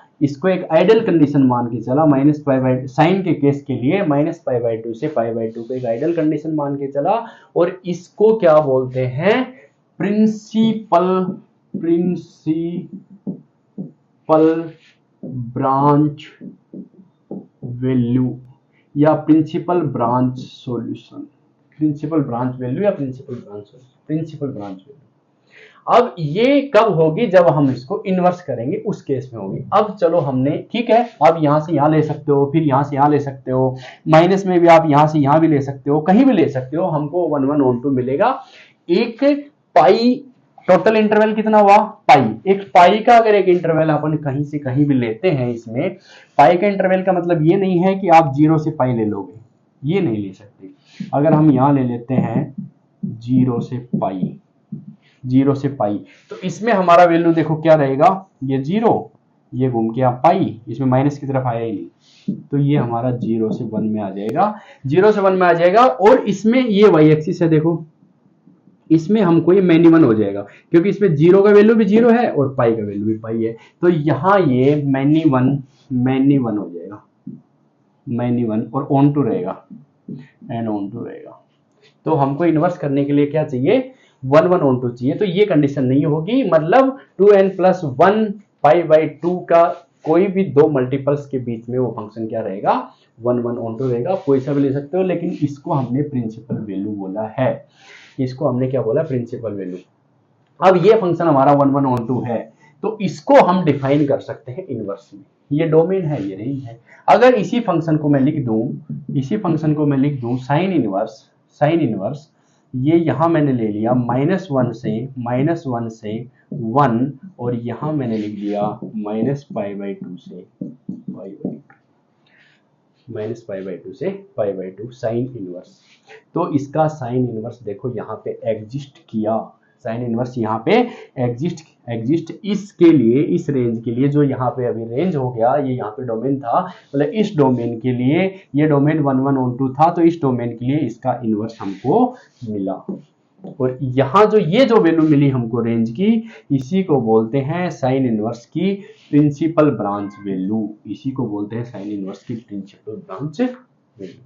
साइन के केस के लिए -π/2 से π/2 को एक आइडल कंडीशन मान के चला, और इसको क्या बोलते हैं, प्रिंसिपल ब्रांच वैल्यू या principal branch solution, principal branch value. अब ये कब होगी, जब हम इसको इन्वर्स करेंगे उस केस में होगी। अब चलो हमने, ठीक है, आप यहां से यहां ले सकते हो, फिर यहां से यहां ले सकते हो, माइनस में भी आप यहां से यहां भी ले सकते हो, कहीं भी ले सकते हो, हमको 1 1 ऑन टू मिलेगा। एक पाई टोटल इंटरवल कितना हुआ, पाई। एक पाई का अगर एक इंटरवल अपन कहीं से कहीं भी लेते हैं, इसमें पाई का इंटरवल का मतलब ये नहीं है कि आप 0 से पाई ले लोगे, ये नहीं ले सकते। अगर हम यहां ले लेते हैं 0 से पाई, तो इसमें हमारा वैल्यू देखो क्या रहेगा, ये 0, ये घूम के आप पाई, इसमें माइनस की तरफ आया ही नहीं, तो ये हमारा 0 से 1 में आ जाएगा। और इसमें ये y एक्सिस है, देखो इसमें हमको ये मैनी 1 हो जाएगा, क्योंकि इसमें 0 का वैल्यू भी 0 है और पाई का वैल्यू भी पाई है, तो यहाँ ये मैनी 1 हो जाएगा, मैनी 1, और ऑन टू रहेगा, एंड ऑन टू रहेगा। तो हमको इन्वर्स करने के लिए क्या चाहिए, 1 1 ऑन टू चाहिए। तो ये कंडीशन नहीं होगी, मतलब 2n+1 π/2 का कोई भी दो मल्टीपल्स के बीच में वो फंक्शन क्या रहेगा, 1 1 ऑन टू रहेगा। कोई सा भी ले सकते हो, लेकिन इसको हमने प्रिंसिपल वैल्यू बोला है, इसको हमने क्या बोला, प्रिंसिपल वैल्यू। अब ये फंक्शन हमारा 1 1 ऑन टू है, तो इसको हम डिफाइन कर सकते हैं इनवर्स में। ये डोमेन है, ये रेंज है। अगर इसी फंक्शन को मैं लिख दूं साइन इनवर्स, ये यहां मैंने ले लिया -1 से 1, और यहां मैंने लिख दिया -π/2 से π/2। माइनस पाई बाई टू से pi by to sine inverse. तो इसका साइन इनवर्स देखो यहाँ पे एग्जिस्ट किया, साइन इनवर्स यहाँ पे एग्जिस्ट इसके लिए, इस रेंज के लिए जो यहाँ पे अभी रेंज हो गया, ये यहाँ पे डोमेन था, मतलब इस डोमेन के लिए, ये डोमेन 1 1 on 2 था, तो इस डोमेन के लिए इसका इनवर्स हमको मिला। और यहाँ जो ये जो वैल्यू मिली हमको रेंज की, इसी को बोलते हैं साइन इनवर्स की प्रिंसिपल ब्रांच वैल्यू, इसी को बोलते हैं साइन इनवर्स की प्रिंसिपल ब्रांच वैल्यू।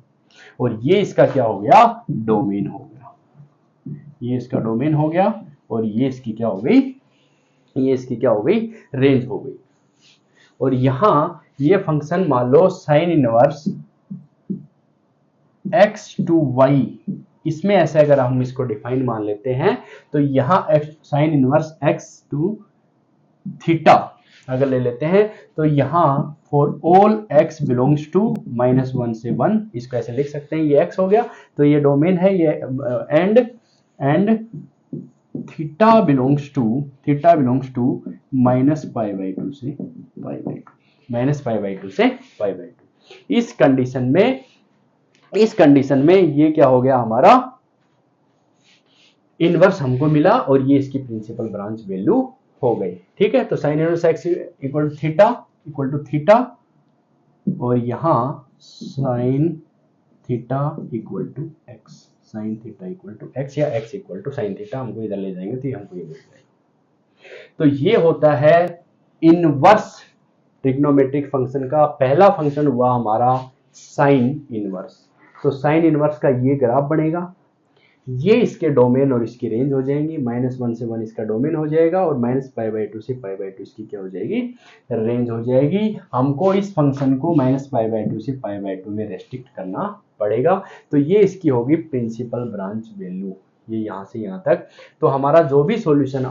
और ये इसका क्या हो गया, डोमेन हो गया, ये इसका डोमेन हो गया, और ये इसकी क्या हो गई, ये इसकी क्या हो गई, रेंज हो गई। और यहां ये फंक्शन मान लो sine inverse x to y, इसमें ऐसे अगर हम इसको डिफाइन मान लेते हैं, तो यहां sine inverse x to theta अगर ले लेते हैं, तो यहां for all x belongs to -1 से 1, इसको ऐसे लिख सकते हैं, ये x हो गया, तो ये डोमेन है, ये and theta belongs to minus pi by two से pi by two, minus pi by two से पाई बाई टू। इस कंडीशन में ये क्या हो गया, हमारा इनवर्स हमको मिला, और ये इसकी प्रिंसिपल ब्रांच वैल्यू हो गई। ठीक है, तो sine inverse x equal to theta, और यहां sine theta equal to x, sine theta equal to x या x equal to sine theta, हमको इधर ले जाएंगे तो हमको ये मिल जाएगा। तो ये होता है इनवर्स ट्रिग्नोमेट्रिक फंक्शन का पहला फंक्शन हुआ हमारा साइन इनवर्स। तो साइन इनवर्स का ये ग्राफ बनेगा, ये इसके डोमेन और इसकी रेंज हो जाएंगी, -1 से 1 इसका डोमेन हो जाएगा, और माइनस पाई बाई टू से पाई बाई टू इसकी क्या हो जाएगी, रेंज हो जाएगी। हमको इस फंक्शन को माइनस पाई बाई टू से पाई बाई टू में रेस्ट्रिक्ट करना पड़ेगा, तो ये इसकी होगी प्रिंसिपल ब्रांच वैल्यू, ये यहाँ से यहाँ तक। तो हमारा जो भी सॉल्यूशन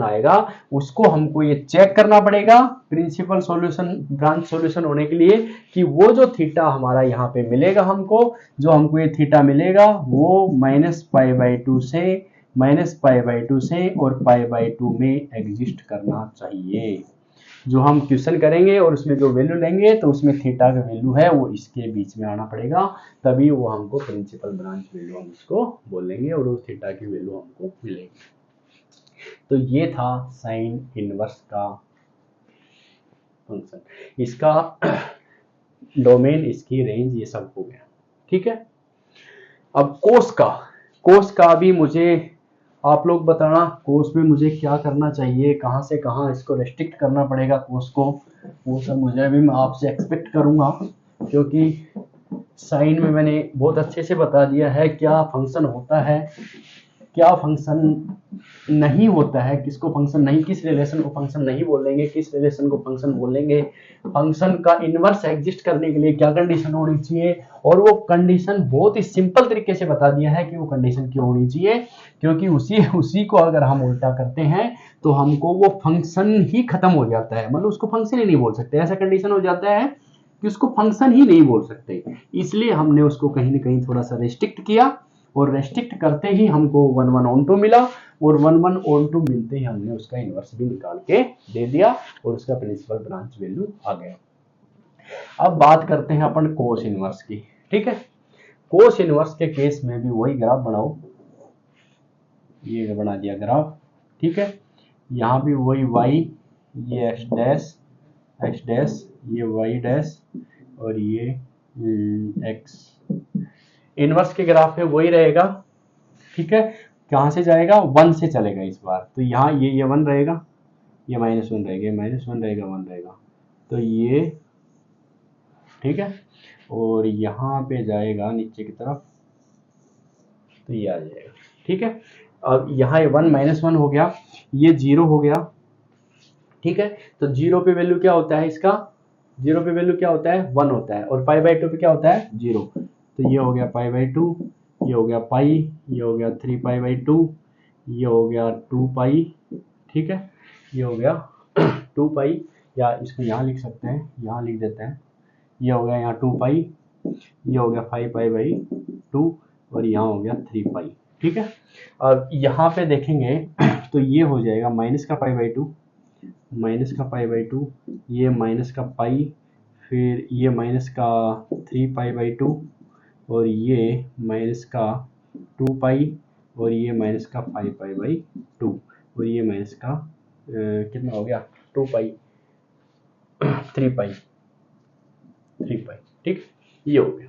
आएगा उसको हमको ये चेक करना पड़ेगा प्रिंसिपल सॉल्यूशन, ब्रांच सॉल्यूशन होने के लिए, कि वो जो थीटा हमारा यहाँ पे मिलेगा हमको, जो हमको ये थीटा मिलेगा वो माइनस पाई बाई टू से और पाई बाई टू में एग्जिस्ट करना चाहिए। जो हम क्वेश्चन करेंगे और उसमें जो वैल्यू लेंगे, तो उसमें थीटा का वैल्यू है वो इसके बीच में आना पड़ेगा, तभी वो हमको प्रिंसिपल ब्रांच वैल्यू हम उसको बोलेंगे, और वो थीटा की वैल्यू हमको मिलेगी। तो ये था साइन इनवर्स का फंक्शन, इसका डोमेन, इसकी रेंज, ये सब हो गया। ठीक है, अब कोस का भी मुझे आप लोग बताना, कोस में मुझे क्या करना चाहिए, कहां से कहां इसको रेस्ट्रिक्ट करना पड़ेगा कोस को, वो सब मुझे भी मैं आपसे एक्सपेक्ट करूंगा, क्योंकि साइन में मैंने बहुत अच्छे से बता दिया है क्या फंक्शन होता है, क्या फंक्शन नहीं होता है, किसको फंक्शन नहीं, किस रिलेशन को फंक्शन नहीं बोलेंगे, किस रिलेशन को फंक्शन बोलेंगे, फंक्शन का इनवर्स एग्जिस्ट करने के लिए क्या कंडीशन होनी चाहिए, और वो कंडीशन बहुत ही सिंपल तरीके से बता दिया है कि वो कंडीशन क्यों होनी चाहिए, क्योंकि उसी को अगर हम उल्टा करते हैं तो हमको वो फंक्शन ही खत्म हो जाता है, मतलब उसको फंक्शन ही नहीं बोल सकते, ऐसा कंडीशन हो जाता है कि उसको फंक्शन ही नहीं बोल सकते। इसलिए हमने उसको कहीं ना कहीं थोड़ा सा रेस्ट्रिक्ट किया, और रेस्ट्रिक्ट करते ही हमको 1 1 on 2 मिला, और 1 1 on 2 मिलते ही हमने उसका इनवर्स भी निकाल के दे दिया, और उसका प्रिंसिपल ब्रांच वैल्यू आ गया। अब बात करते हैं अपन कोस इनवर्स की। ठीक है, कोस इनवर्स के केस में भी वही ग्राफ बनाओ, ये बना दिया ग्राफ। ठीक है, यहाँ भी वही y, ये x डैश, ये y डैश, और ये x, इनवर्स के ग्राफ में वही रहेगा। ठीक है, कहां से जाएगा, 1 से चलेगा इस बार, तो यहाँ ये 1 रहेगा, ये -1 रहेगा, -1 रहेगा, 1 रहेगा, तो ये ठीक है, और यहाँ पे जाएगा नीचे की तरफ, तो ये आ जाएगा। ठीक है, अब यहाँ 1 -1 हो गया, ये 0 हो गया। ठीक है, तो 0 पे वैल्यू क्या होता है इसका, 0 पे वैल्यू क्या होता है, 1 होता है, और पाई बाई 2 पे क्या होता है, 0। तो ये हो गया पाई बाई 2, ये हो गया पाई, ये हो गया 3 पाई बाई 2, ये हो गया 2 पाई। ठीक है, ये हो गया 2 पाई, या इसको यहाँ लिख सकते हैं, यहाँ लिख देते हैं, ये हो गया यहाँ 2 पाई, ये हो गया 5 पाई बाई 2, और यहाँ हो गया 3 पाई। ठीक है, अब यहाँ पे देखेंगे तो ये हो जाएगा माइनस का पाई बाई 2, ये माइनस का पाई, फिर ये माइनस का 3π/2 और ये माइनस का 2π और ये माइनस का 5π/2 और ये माइनस का कितना हो गया 2π 3π। ठीक, ये हो गया।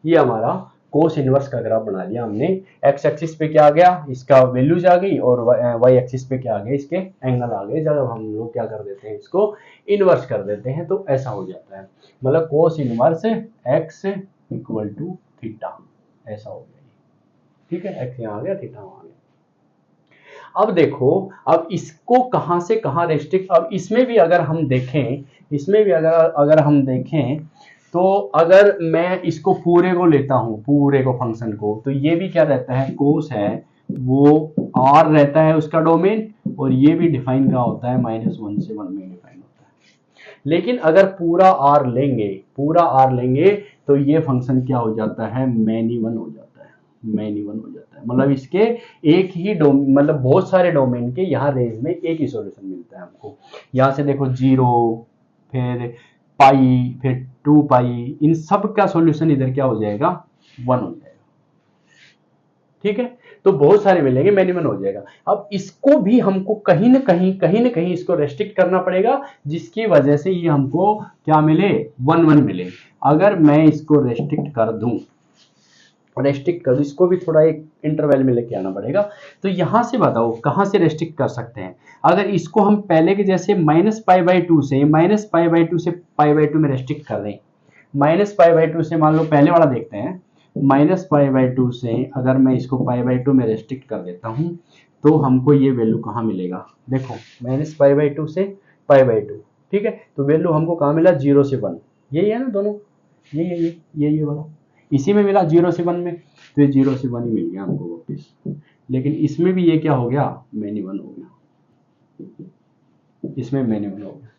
ये हमारा कोस इनवर्स का ग्राफ बना लिया हमने। एक्स एक्सिस पे क्या आ गया, इसका वैल्यूज आ गई, और वाई एक्सिस पे क्या आ गया, इसके एंगल आ गए। जब हम लोग क्या कर देते हैं, इसको इनवर्स कर देते हैं तो ऐसा हो जाता है, मतलब cos inverse x equal to theta, ऐसा हो गया। ठीक है, एक्स यहाँ आ गया, थीटा वहां आ गया। अब देखो, अब इसको कहां से कहां रेस्ट्रिक्ट, अब इसमें भी अगर हम देखें, इसमें भी अगर हम देखें तो अगर मैं इसको पूरे को लेता हूं, पूरे को फंक्शन को, तो ये भी क्या रहता है, कोस है वो r रहता है उसका डोमेन, और ये भी डिफाइन क्या होता है, -1 से 1 में डिफाइन होता है। लेकिन अगर पूरा r लेंगे, पूरा r लेंगे तो ये फंक्शन क्या हो जाता है, मैनी वन हो जाता है, मैनी वन हो जाता है। मतलब इसके एक ही मतलब बहुत सारे डोमेन के यहाँ रेंज में एक ही सॉल्यूशन मिलता है हमको। यहाँ से देखो 0, फिर पाई, फिर 2π, इन सब का सॉल्यूशन इधर क्या हो जाएगा, 1 हो जाएगा। ठीक है, तो बहुत सारे मिलेंगे, मिनिमम हो जाएगा। अब इसको भी हमको कहीं ना कहीं इसको रेस्ट्रिक्ट करना पड़ेगा, जिसकी वजह से ये हमको क्या मिले, 1 मिले। अगर मैं इसको रेस्ट्रिक्ट कर दूं, इसको भी थोड़ा एक इंटरवल में लेके आना पड़ेगा। तो यहां से बताओ कहां से रेस्ट्रिक्ट कर सकते हैं। अगर इसको हम पहले के जैसे -π/2 से π/2 में रेस्ट्रिक्ट कर दें, -π/2 से, मान लो पहले वाला देखते हैं, -π/2 से अगर मैं इसको π/2 में रेस्ट्रिक्ट कर देता हूं तो हमको ये वैल्यू कहाँ मिलेगा, देखो -π/2 से π/2, ठीक है, तो वैल्यू हमको कहाँ मिला, 0 से 1, यही है ना दोनों, ये वाला इसी में मिला 0 से 1 में, तो ये 0 से 1 ही मिल गया हमको वापिस। लेकिन इसमें भी ये क्या हो गया, मैनी वन हो गया, इसमें मैनी वन हो गया,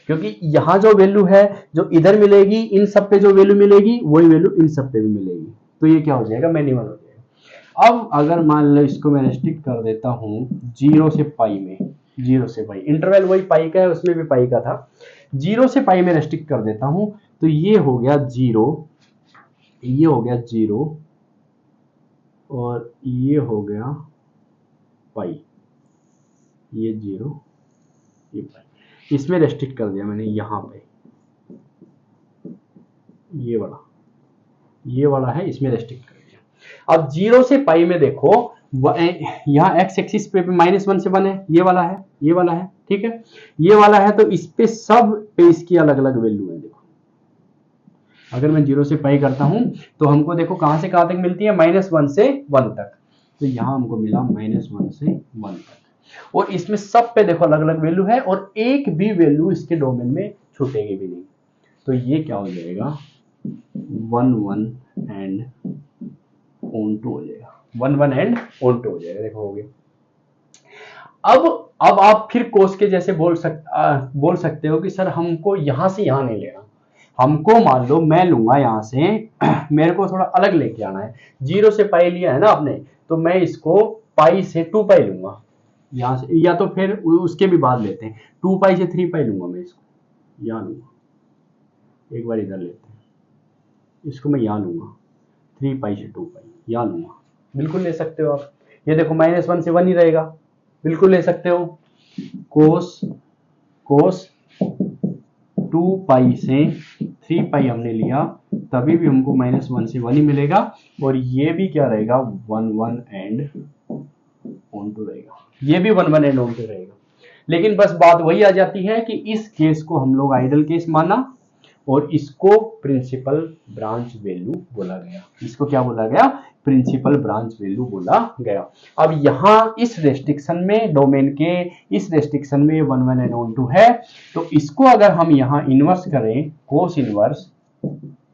क्योंकि यहाँ जो वैल्यू है जो इधर मिलेगी, इन सब पे जो वैल्यू मिलेगी वही वैल्यू इन सब पे भी मिलेगी, तो ये क्या हो जाएगा, मैनी वन हो जाएगा। अब अगर मान लो इसको मैं रेस्ट्रिक्ट कर देता हूँ 0 से पाई में, 0 से पाई, इंटरवल वही पाई का है, उसमें भी पाई का था, 0 से पाई में रेस्ट्रिक्ट कर देता हूँ, तो ये हो गया 0, ये हो गया 0 और ये हो गया पाई, ये 0, ये पाई, इसमें रेस्ट्रिक्ट कर दिया मैंने यहाँ पे, ये वाला है, इसमें रेस्ट्रिक्ट कर दिया। अब 0 से पाई में देखो, यहाँ एक्स एक्सिस पे -1 से 1 है, ये वाला है, ठीक है, ये वाला है, तो इस पे सब पे इसकी अलग अलग वैल्यू है। देखो अगर मैं 0 से पाई करता हूं तो हमको देखो कहां से कहां तक मिलती है, -1 से 1 तक, तो यहां हमको मिला -1 से 1 तक, और इसमें सब पे देखो अलग अलग वैल्यू है, और एक भी वैल्यू इसके डोमेन में छूटेगी भी नहीं, तो ये क्या हो जाएगा, 1 1 एंड ऑन टू हो जाएगा, 1 1 एंड ऑन टू हो जाएगा। देखो हो गया। अब आप फिर कोस के जैसे बोल सकते हो कि सर हमको यहां से यहां नहीं लेना, हमको मान लो मैं लूंगा यहां से, मेरे को थोड़ा अलग लेके आना है, 0 से पाई लिया है ना आपने, तो मैं इसको पाई से 2π लूंगा यहां से, या तो फिर उसके भी बाद लेते हैं, 2π से 3π लूंगा, मैं इसको यहां लूंगा, एक बार इधर लेते हैं, इसको मैं यहां लूंगा, 3π से 2π यहां लूंगा, बिल्कुल ले सकते हो आप। ये देखो -1 से 1 ही रहेगा, बिल्कुल ले सकते हो। कोस 2π से 3π हमने लिया, तभी भी हमको -1 से 1 ही मिलेगा, और ये भी क्या रहेगा, 1 1 एंड ऑन टू रहेगा, ये भी 1 1 एंड ऑन टू रहेगा। लेकिन बस बात वही आ जाती है कि इस केस को हम लोग आइडल केस माना, और इसको प्रिंसिपल ब्रांच वैल्यू बोला गया, इसको क्या बोला गया, प्रिंसिपल ब्रांच वैल्यू बोला गया। अब यहाँ इस रेस्ट्रिक्शन में, डोमेन के इस रेस्ट्रिक्शन में 1 1 एंड ऑन टू है, तो इसको अगर हम यहाँ इनवर्स करें, कोस इनवर्स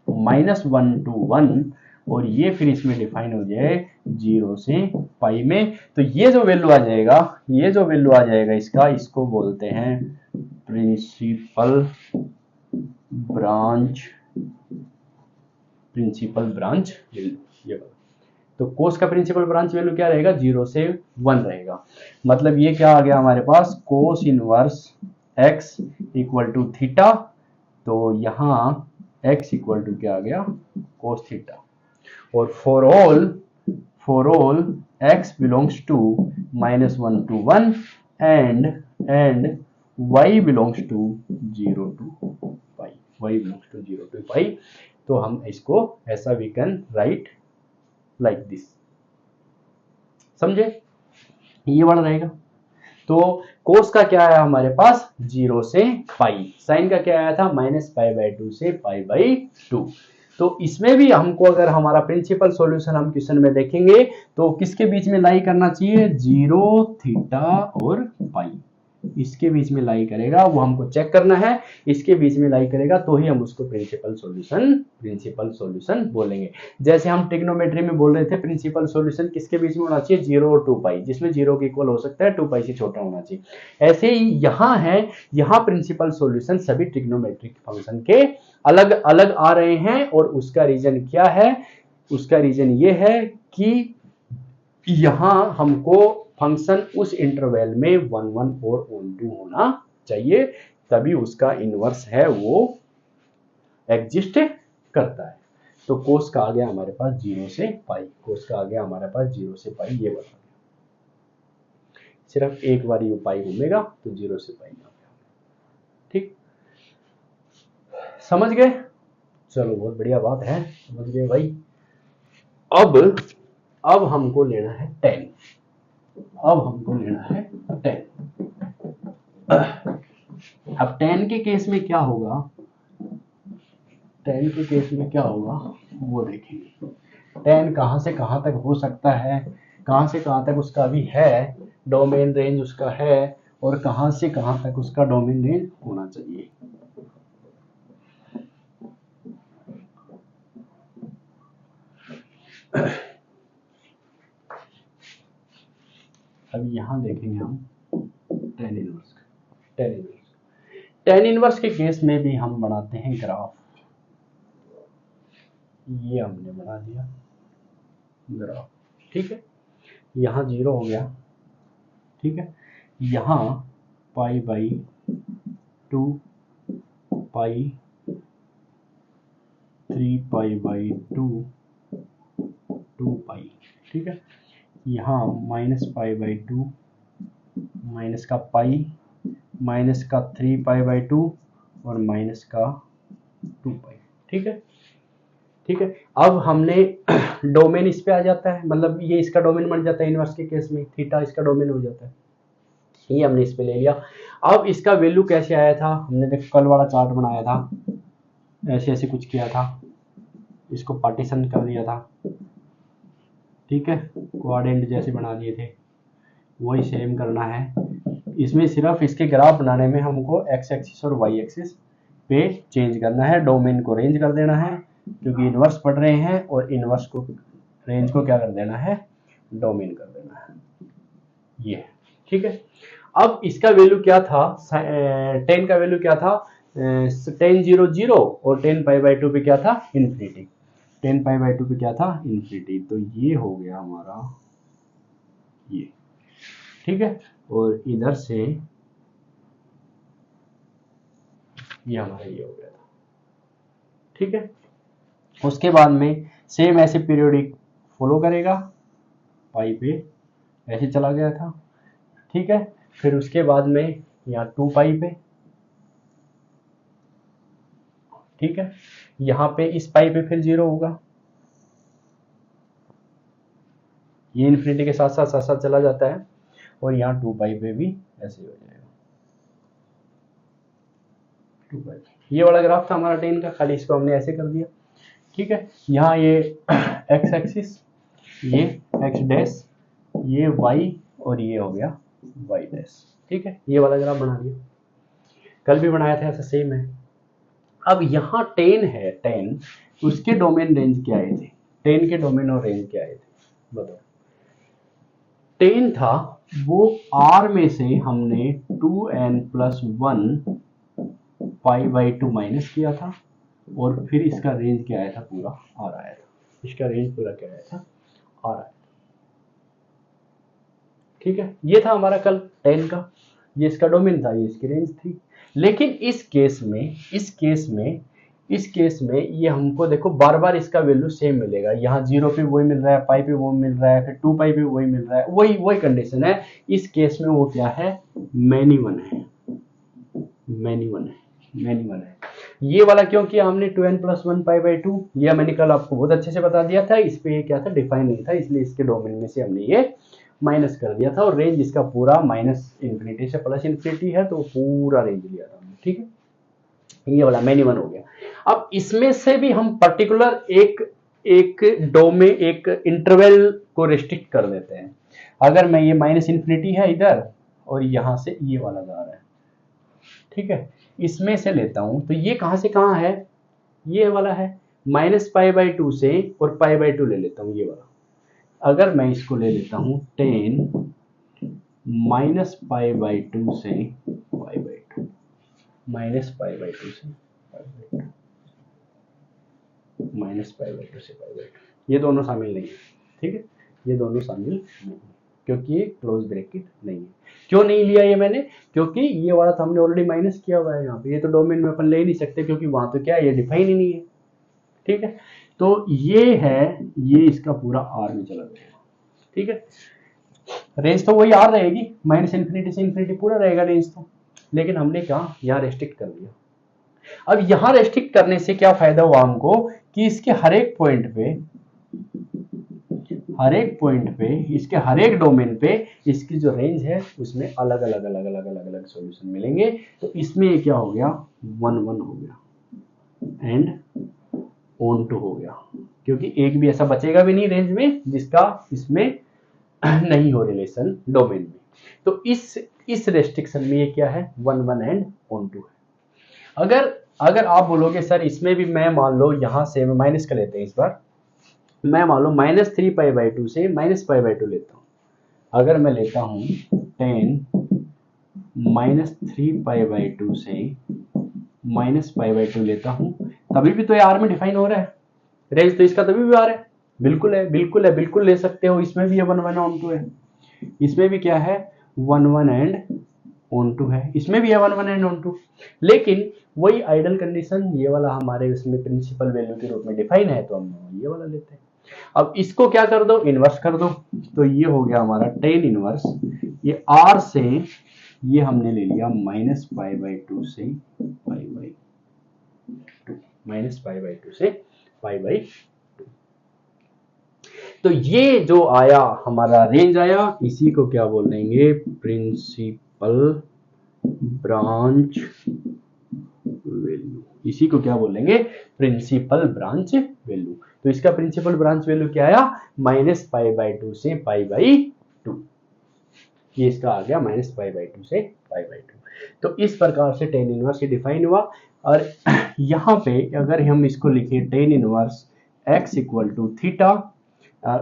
-1 to 1, और ये फिर इसमें डिफाइन हो जाए 0 से पाई में, तो ये जो वैल्यू आ जाएगा, इसका, इसको बोलते हैं प्रिंसिपल ब्रांच वैल्यू। ये तो कोस का प्रिंसिपल ब्रांच वैल्यू क्या रहेगा, 0 से 1 रहेगा। मतलब ये क्या आ गया हमारे पास, cos inverse x equal to theta तो यहाँ x इक्वल टू क्या आ गया, कोस थीटा। और for all x belongs to -1 to 1 and y belongs to 0 to pi, y belongs to 0 to pi. तो हम इसको ऐसा we can write like this, समझे, ये वाला रहेगा। तो कोस का क्या आया हमारे पास, 0 से पाई। साइन का क्या आया था, -π/2 से π/2। तो इसमें भी हमको अगर हमारा प्रिंसिपल सॉल्यूशन हम क्वेश्चन में देखेंगे तो किसके बीच में लाई करना चाहिए, 0 थीटा और पाई, इसके बीच में लाई करेगा, वो हमको चेक करना है। इसके बीच में लाई करेगा तो ही हम उसको प्रिंसिपल सॉल्यूशन बोलेंगे। जैसे हम ट्रिग्नोमेट्री में बोल रहे थे प्रिंसिपल सॉल्यूशन किसके बीच में होना चाहिए, 0 और 2 पाई, जिसमें 0 के इक्वल हो सकता है, 2 पाई से छोटा होना चाहिए। ऐसे ही यहाँ है, यहाँ प्रिंसिपल सॉल्यूशन सभी ट्रिग्नोमेट्रिक फंक्शन के अलग अलग आ रहे हैं। और उसका रीजन क्या है, उसका रीजन ये है कि यहाँ हमको फंक्शन उस इंटरवल में 1 और 1 होना चाहिए, तभी उसका इनवर्स है वो एग्जिस्ट करता है। तो कोस का आ गया हमारे पास 0 से पाई, कोस का आ गया हमारे पास 0 से पाई, ये बता गया। सिर्फ एक बार ये पाई घूमेगा तो 0 से पाई आ गया, ठीक, समझ गए। चलो बहुत बढ़िया बात है, समझ गए भाई। अब हमको लेना है 10, अब हमको लेना है 10। अब 10 के केस में क्या होगा, 10 के केस में क्या होगा वो देखेंगे। 10 कहां से कहां तक हो सकता है, कहां से कहां तक उसका भी है डोमेन रेंज उसका है, और कहां से कहां तक उसका डोमेन रेंज होना चाहिए। अब यहां देखेंगे हम टेन इनवर्स के केस में भी हम बनाते हैं ग्राफ। ये हमने बना दिया ग्राफ, ठीक है, यहाँ 0 हो गया, ठीक है, यहाँ π/2 पाई 3π/2 2 पाई, ठीक है, यहाँ -π/2 माइनस का पाई माइनस का 3π/2 और माइनस का 2 पाई, ठीक है, ठीक है। अब हमने डोमेन इस पे आ जाता है, मतलब ये इसका डोमेन बन जाता है इनवर्स के केस में, थीटा इसका डोमेन हो जाता है, ये हमने इस पे ले लिया। अब इसका वैल्यू कैसे आया था, हमने देखो कल वाला चार्ट बनाया था, ऐसे ऐसे कुछ किया था, इसको पार्टीशन कर दिया था, ठीक है, क्वाड्रेंट जैसे बना दिए थे, वही सेम करना है। इसमें सिर्फ इसके ग्राफ बनाने में हमको एक्स एक्सिस और वाई एक्सिस पे चेंज करना है, डोमेन को रेंज कर देना है, क्योंकि इनवर्स पढ़ रहे हैं, और इनवर्स को रेंज को क्या कर देना है, डोमेन कर देना है, ये, ठीक है। अब इसका वैल्यू क्या था, 10 का वैल्यू क्या था, 10 0 0 और 10π/2 पे क्या था, इन्फिनिटी, 10π/2 पे क्या था, इन्फिनिटी। तो ये हो गया हमारा ये, ठीक है, और इधर से ये हमारा ये हो गया था, ठीक है। उसके बाद में सेम ऐसे पीरियोडिक फॉलो करेगा, पाई पे ऐसे चला गया था, ठीक है। फिर उसके बाद में यहाँ 2 पाई पे, ठीक है, यहाँ पे इस पाई पे फिर 0 होगा, ये इन्फिनिटी के साथ साथ चला जाता है, और यहाँ 2 पाई पे भी ऐसे हो जाएगा, 2 पाई। ये वाला ग्राफ था हमारा 10 का, खाली इसको हमने ऐसे कर दिया, ठीक है। यहाँ ये एक्स एक्सिस, ये एक्स डैश, ये वाई, और ये हो गया वाई डैश, ठीक है, ये वाला ग्राफ बना दिया, कल भी बनाया था, ऐसा सेम है। अब यहाँ 10 है, 10 उसके डोमेन रेंज क्या आए थे, 10 के डोमेन और रेंज क्या आए थे बताओ। 10 था वो R में से हमने 2n+1 π/2 माइनस किया था, और फिर इसका रेंज क्या आया था, पूरा R आया था, इसका रेंज पूरा क्या आया था, R आया था, ठीक है। ये था हमारा कल 10 का, ये इसका डोमेन था, ये इसकी रेंज थी। लेकिन इस केस में ये हमको देखो बार बार इसका वैल्यू सेम मिलेगा, यहाँ 0 पे वही मिल रहा है, पाई पे वो मिल रहा है, फिर 2 पाई पे वही मिल रहा है, वही कंडीशन है। इस केस में वो क्या है, मैनी वन है। ये वाला क्यों किया हमने 2n + 1 पाई बाई 2, ये मैंने कल आपको बहुत अच्छे से बता दिया था। इस पे क्या था, डिफाइन नहीं था, इसलिए इसके डोमेन में से हमने ये माइनस कर दिया था, और रेंज इसका पूरा -∞ से +∞ है, तो पूरा रेंज लिया था हमने। ठीक है, ये वाला मैनी वन हो गया। अब इसमें से भी हम पर्टिकुलर एक डोमेन, एक इंटरवल को रिस्ट्रिक्ट कर देते हैं। अगर मैं ये -∞ है इधर, और यहां से ये वाला जा रहा है, ठीक है, इसमें से लेता हूं, तो ये कहां से कहां है, ये वाला है -π/2 से, और π/2 ले लेता हूं ये वाला। अगर मैं इसको ले लेता हूं 10 -π/2 से π/2, -π/2 से -π/2 से π/2, ये दोनों शामिल नहीं है। ठीक है, ये दोनों शामिल नहीं है, क्योंकि ये क्लोज ब्रैकेट नहीं है। क्यों नहीं लिया ये मैंने, क्योंकि ये वाला तो हमने ऑलरेडी माइनस किया हुआ है यहाँ पे, ये तो डोमेन में अपन ले ही नहीं सकते, क्योंकि वहां तो क्या है, ये डिफाइन ही नहीं है। ठीक है, तो ये है, ये इसका पूरा आर में चला जाएगा। ठीक है, रेंज तो वही आर रहेगी, -∞ से ∞ पूरा रहेगा रेंज तो, लेकिन हमने क्या यहाँ रेस्ट्रिक्ट कर दिया। अब यहाँ रेस्ट्रिक्ट करने से क्या फायदा हुआ हमको, कि इसके हर एक पॉइंट पे इसके हर एक डोमेन पे इसकी जो रेंज है उसमें अलग अलग सॉल्यूशन मिलेंगे। तो इसमें क्या हो गया, 1 1 हो गया एंड ऑन टू हो गया, क्योंकि एक भी ऐसा बचेगा भी नहीं रेंज में जिसका इसमें नहीं हो रिलेशन डोमेन में। तो इस रेस्ट्रिक्शन में ये क्या है, 1 1 एंड ऑन टू है। अगर आप बोलोगे सर इसमें भी मैं मान लो यहाँ से मैं माइनस कर लेते हैं इस बार, मैं मान लो -3π/2 से -π/2 लेता हूँ। अगर मैं लेता हूँ 10 -3π/2 से -π/2 लेता हूँ, तभी भी तो ये आर में डिफाइन हो रहा है, रेंज तो इसका तभी भी आर है। बिल्कुल ले सकते हो, इसमें भी 1 1 ऑन टू है, इसमें भी क्या है 1 1 एंड ऑन टू है, इसमें भी है 1 1 एंड ऑन टू। लेकिन वही आइडल कंडीशन ये वाला हमारे उसमें प्रिंसिपल वैल्यू के रूप में डिफाइन है, तो हम ये वाला लेते हैं। अब इसको क्या कर दो, इनवर्स कर दो, तो ये हो गया हमारा tan इनवर्स, ये r से ये हमने ले लिया -π/2 से π/2, -π/2 से π/2। तो ये जो आया हमारा रेंज आया, इसी को क्या बोल देंगे, प्रिंसिपल ब्रांच वैल्यू। इसी को क्या बोलेंगे, प्रिंसिपल ब्रांच वैल्यू। तो इसका प्रिंसिपल ब्रांच वैल्यू क्या आया, -π/2 से π/2। ये इसका आ गया -π/2 से π/2। तो इस प्रकार से tan इनवर्स ये डिफाइन हुआ। और यहाँ पे अगर हम इसको लिखे tan इनवर्स x = थीटा,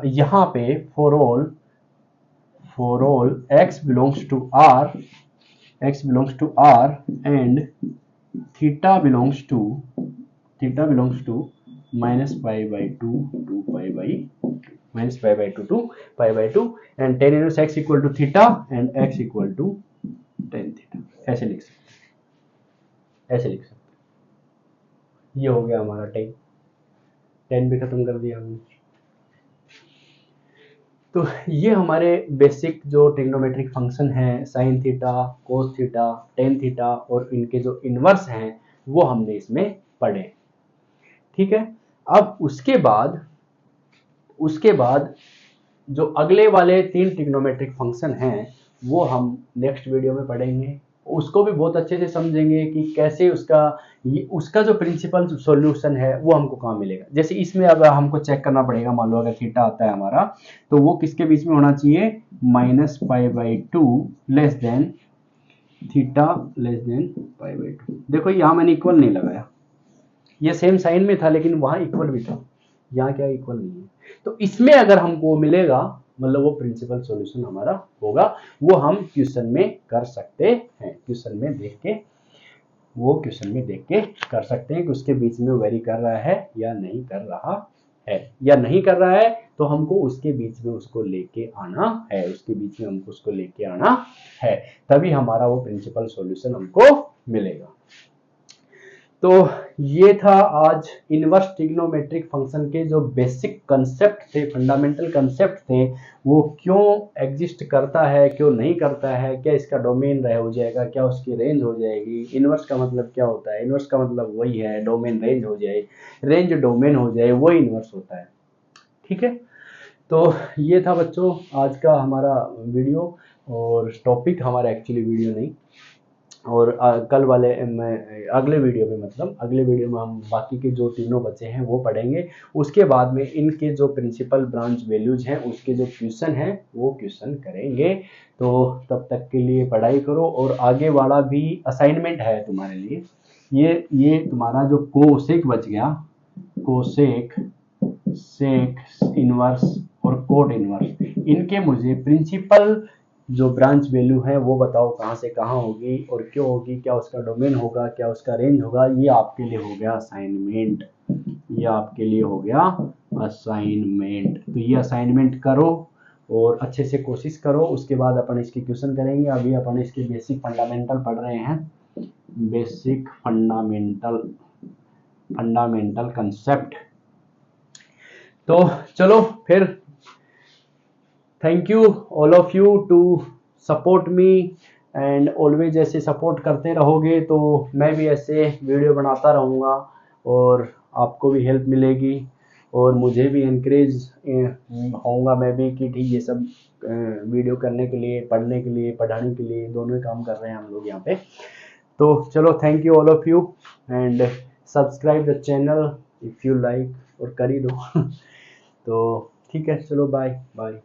यहाँ पे for all x belongs to r and theta belongs to -π/2 to -π/2 to π/2 and tan inverse x = theta and x = tan theta. ऐसे लिख सकते, ये हो गया हमारा tan भी खत्म कर दिया हमने। तो ये हमारे बेसिक जो ट्रिग्नोमेट्रिक फंक्शन हैं, sine theta, cos theta, tan theta, और इनके जो इनवर्स हैं वो हमने इसमें पढ़े। ठीक है, अब उसके बाद जो अगले वाले 3 ट्रिग्नोमेट्रिक फंक्शन हैं वो हम नेक्स्ट वीडियो में पढ़ेंगे। उसको भी बहुत अच्छे से समझेंगे कि कैसे उसका जो प्रिंसिपल सॉल्यूशन है वो हमको कहाँ मिलेगा। जैसे इसमें अब हमको चेक करना पड़ेगा, मान लो अगर थीटा आता है हमारा, तो वो किसके बीच में होना चाहिए, -π/2 less than theta less than π/2। देखो यहाँ मैंने इक्वल नहीं लगाया, ये सेम साइन में था लेकिन वहां इक्वल भी था, यहाँ क्या इक्वल नहीं है। तो इसमें अगर हमको मिलेगा, मतलब वो प्रिंसिपल सॉल्यूशन हमारा होगा, वो हम क्वेश्चन में कर सकते हैं, क्वेश्चन में देख के कर सकते हैं कि उसके बीच में वेरी कर रहा है या नहीं कर रहा है, तो हमको उसके बीच में उसको लेके आना है, तभी हमारा वो प्रिंसिपल सॉल्यूशन हमको मिलेगा। तो ये था आज इनवर्स ट्रिग्नोमेट्रिक फंक्शन के जो बेसिक कंसेप्ट थे, फंडामेंटल कंसेप्ट थे, वो क्यों एग्जिस्ट करता है, क्यों नहीं करता है, क्या इसका डोमेन रह हो जाएगा, क्या उसकी रेंज हो जाएगी, इनवर्स का मतलब क्या होता है, इनवर्स का मतलब वही है डोमेन रेंज हो जाए, रेंज डोमेन हो जाए, वही इनवर्स होता है। ठीक है, तो ये था बच्चों आज का हमारा वीडियो, और टॉपिक हमारा एक्चुअली वीडियो नहीं, और कल वाले में अगले वीडियो में, मतलब अगले वीडियो में हम बाकी के जो तीनों बचे हैं वो पढ़ेंगे। उसके बाद में इनके जो प्रिंसिपल ब्रांच वैल्यूज हैं उसके जो क्वेश्चन हैं वो क्वेश्चन करेंगे। तो तब तक के लिए पढ़ाई करो, और आगे वाला भी असाइनमेंट है तुम्हारे लिए। ये तुम्हारा जो कोसेक बच गया, कोसेक, सेक इनवर्स और कोट इनवर्स, इनके मुझे प्रिंसिपल जो ब्रांच वैल्यू है वो बताओ कहाँ से कहाँ होगी और क्यों होगी, क्या उसका डोमेन होगा, क्या उसका रेंज होगा। ये आपके लिए हो गया असाइनमेंट, ये आपके लिए हो गया असाइनमेंट। तो ये असाइनमेंट करो और अच्छे से कोशिश करो, उसके बाद अपन इसके क्वेश्चन करेंगे। अभी अपन इसके बेसिक फंडामेंटल पढ़ रहे हैं, बेसिक फंडामेंटल कंसेप्ट। तो चलो फिर, thank you all of you to support me, and always ऐसे सपोर्ट करते रहोगे तो मैं भी ऐसे वीडियो बनाता रहूँगा और आपको भी हेल्प मिलेगी, और मुझे भी इनक्रेज होऊंगा मैं भी कि ठीक ये सब वीडियो करने के लिए, पढ़ने के लिए, पढ़ाने के लिए, दोनों ही काम कर रहे हैं हम लोग यहाँ पे। तो चलो, thank you all of you, and subscribe the channel if you like, और कर ही दो। तो ठीक है, चलो बाय बाय।